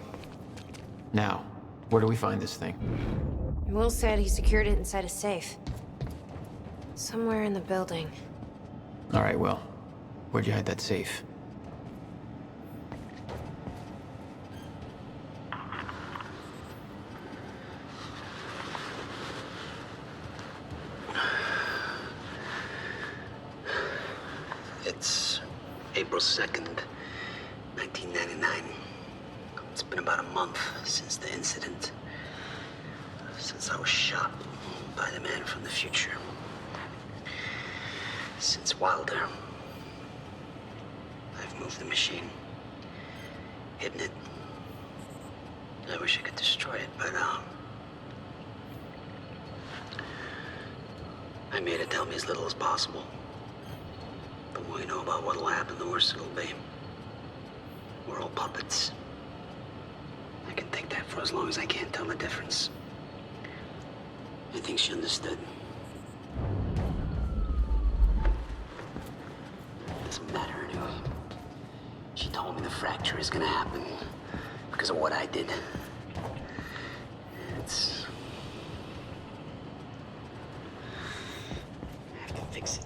Now, where do we find this thing? Will said he secured it inside a safe. Somewhere in the building. All right, Will. Where'd you hide that safe? It's April 2nd, 1999. It's been about a month since the incident. Since I was shot by the man from the future. Since Wilder. I've moved the machine. Hidden it. I wish I could destroy it, but, I made it tell me as little as possible. The more you know about what'll happen, the worse it'll be. We're all puppets. I can think that for as long as I can't tell the difference. I think she understood. Doesn't matter anyway. She told me the fracture is gonna happen because of what I did. It's... I have to fix it.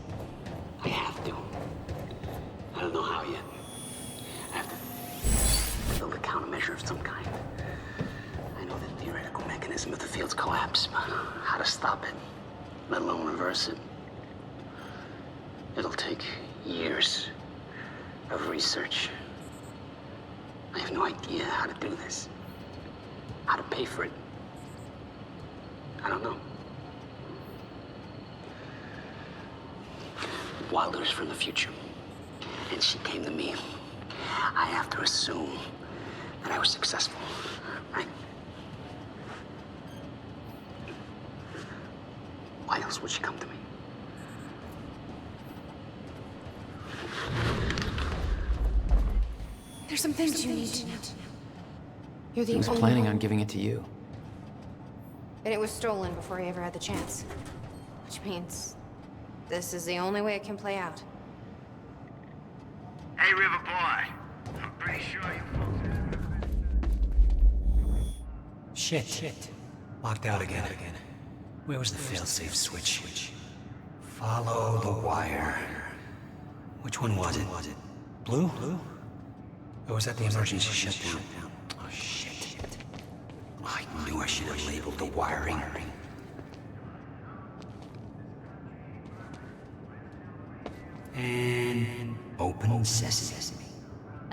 I have to. I don't know how yet. I have to build a countermeasure of some kind. I know the theoretical mechanism of the field's collapse, but how to stop it, let alone reverse it. It'll take years of research. I have no idea how to do this. How to pay for it. I don't know. Wilder's from the future. And she came to me. I have to assume that I was successful, right? Why else would she come to me? There's some things you need to know. You're the He was only planning one. on giving it to you. And it was stolen before he ever had the chance. Which means this is the only way it can play out. Hey, River Boy. I'm pretty sure you folks... Shit. Locked out again. Where was the failsafe switch? Follow the wire. Which one was it? Blue? Or was that the emergency shutdown? Oh, shit. I knew I should have labeled the wiring. And open sesame.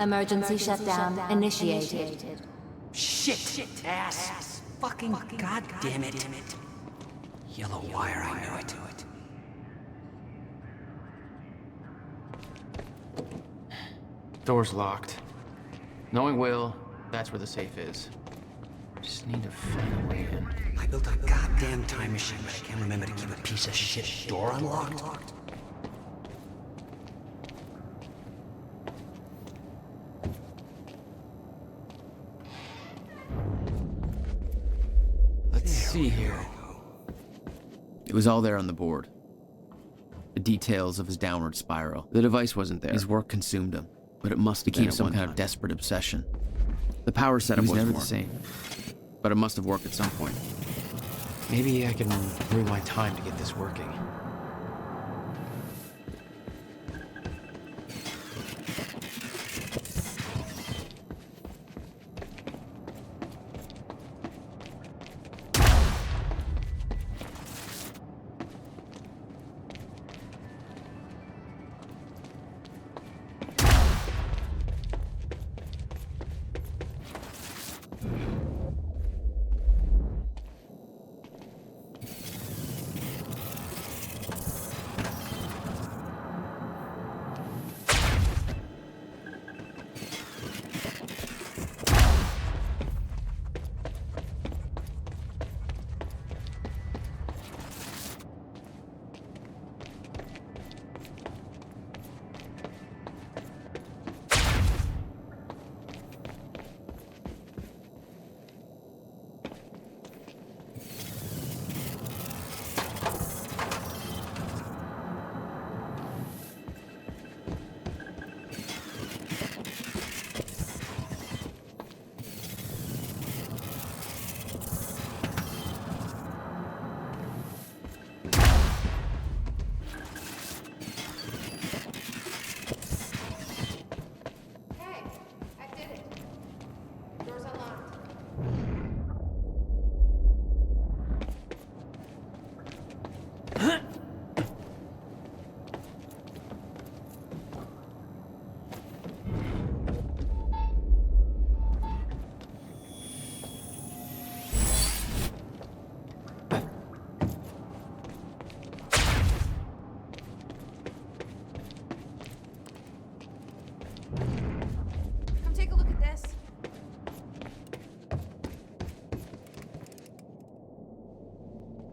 Emergency shutdown initiated. Shit! Ass! Fucking goddamn it! Yellow wire, I knew it. Door's locked. Knowing Will, that's where the safe is. Just need to find a way in. I built a goddamn time machine, but I can't remember to keep a piece of shit door unlocked. Let's see here. It was all there on the board. The details of his downward spiral. The device wasn't there. His work consumed him, but it must became some kind of desperate obsession. The power setup was never the same, but it must have worked at some point. Maybe I can rewind time to get this working.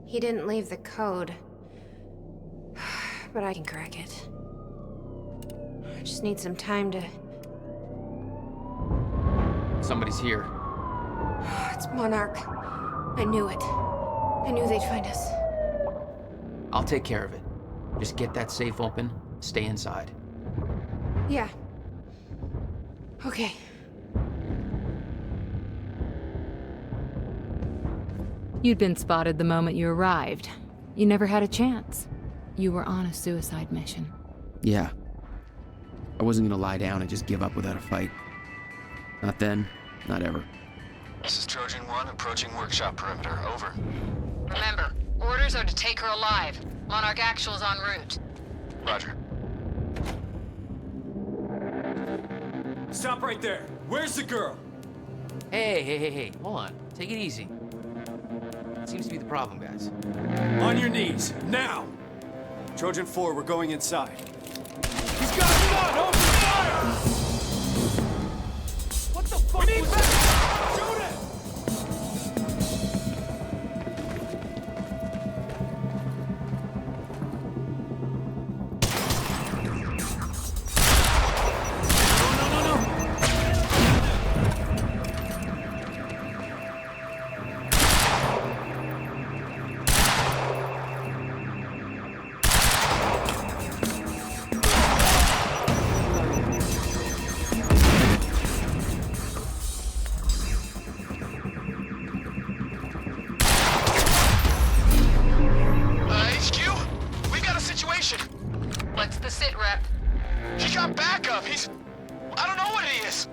He didn't leave the code, but I can crack it. I just need some time to... Somebody's here. It's Monarch. I knew it. I knew they'd find us. I'll take care of it. Just get that safe open, stay inside. Yeah. Okay. You'd been spotted the moment you arrived. You never had a chance. You were on a suicide mission. Yeah. I wasn't gonna lie down and just give up without a fight. Not then, not ever. This is Trojan 1 approaching workshop perimeter. Over. Remember, orders are to take her alive. Monarch Actual's en route. Roger. Stop right there. Where's the girl? Hey. Hold on. Take it easy. Seems to be the problem, guys. On your knees, now! Trojan 4, we're going inside. He's got a gun! Open fire! What the fuck? We need backup! Shoot it! What's the sit rep? He got backup. I don't know what he is.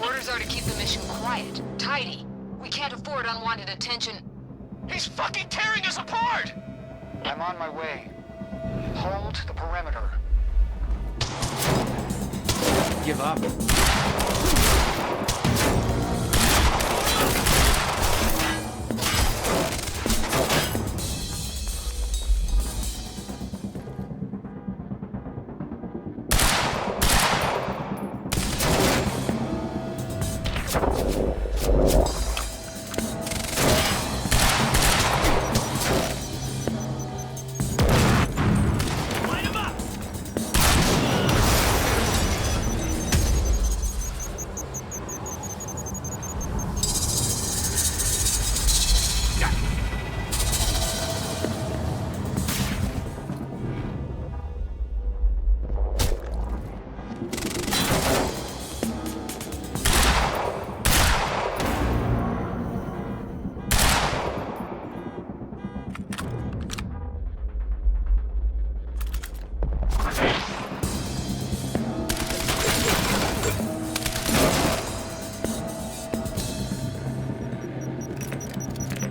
Orders are to keep the mission quiet, tidy. We can't afford unwanted attention. He's fucking tearing us apart! I'm on my way. Hold the perimeter. Give up.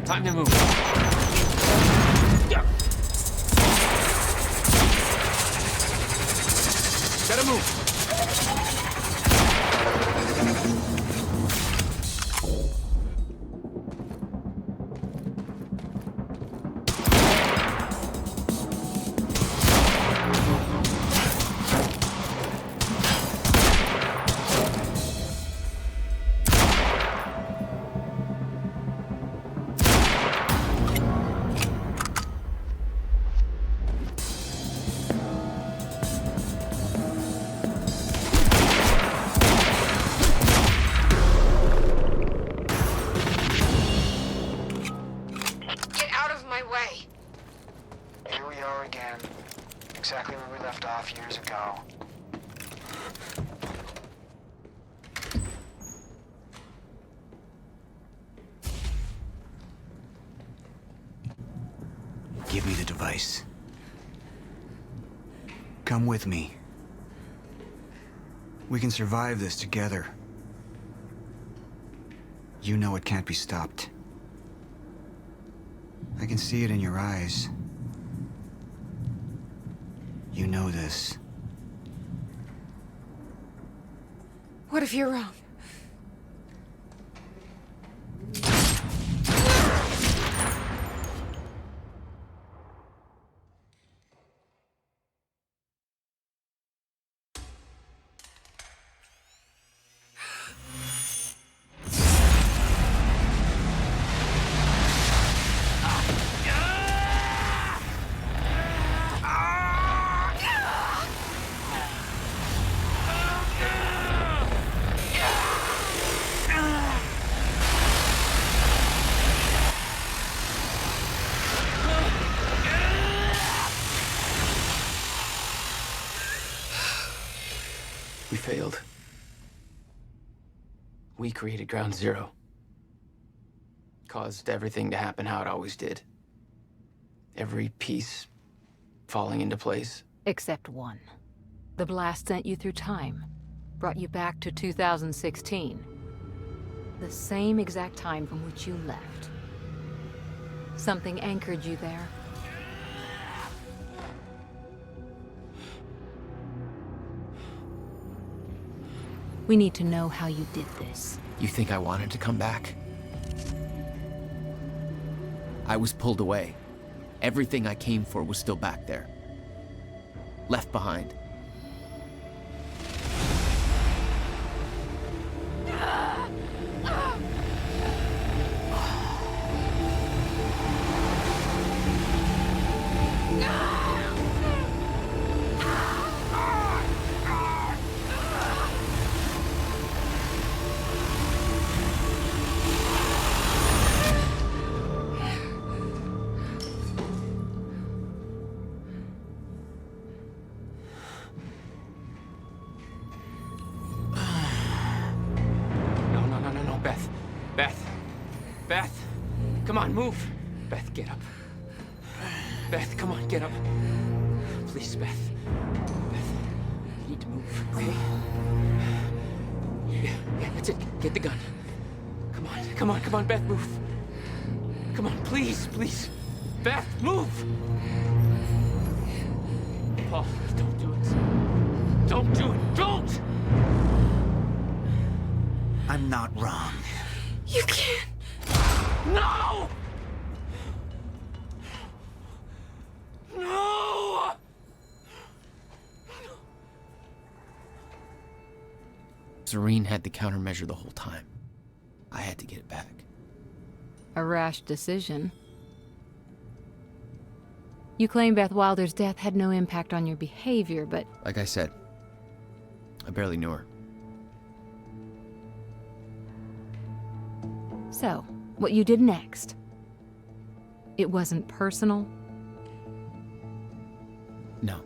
Time to move. Gotta move. Exactly where we left off years ago. Give me the device. Come with me. We can survive this together. You know it can't be stopped. I can see it in your eyes. You know this. What if you're wrong? We failed. We created Ground Zero. Caused everything to happen how it always did. Every piece falling into place. Except one. The blast sent you through time. Brought you back to 2016. The same exact time from which you left. Something anchored you there. We need to know how you did this. You think I wanted to come back? I was pulled away. Everything I came for was still back there. Left behind. Beth, come on, move. Beth, get up. Beth, come on, get up. Please, Beth. You need to move, okay? Yeah, that's it. Get the gun. Come on, Beth, move. Come on, please. Beth, move! Paul, don't do it. Don't do it, don't! I'm not wrong. You can't. No! No! Serene had the countermeasure the whole time. I had to get it back. A rash decision. You claim Beth Wilder's death had no impact on your behavior, but... Like I said, I barely knew her. So, what you did next? It wasn't personal? No.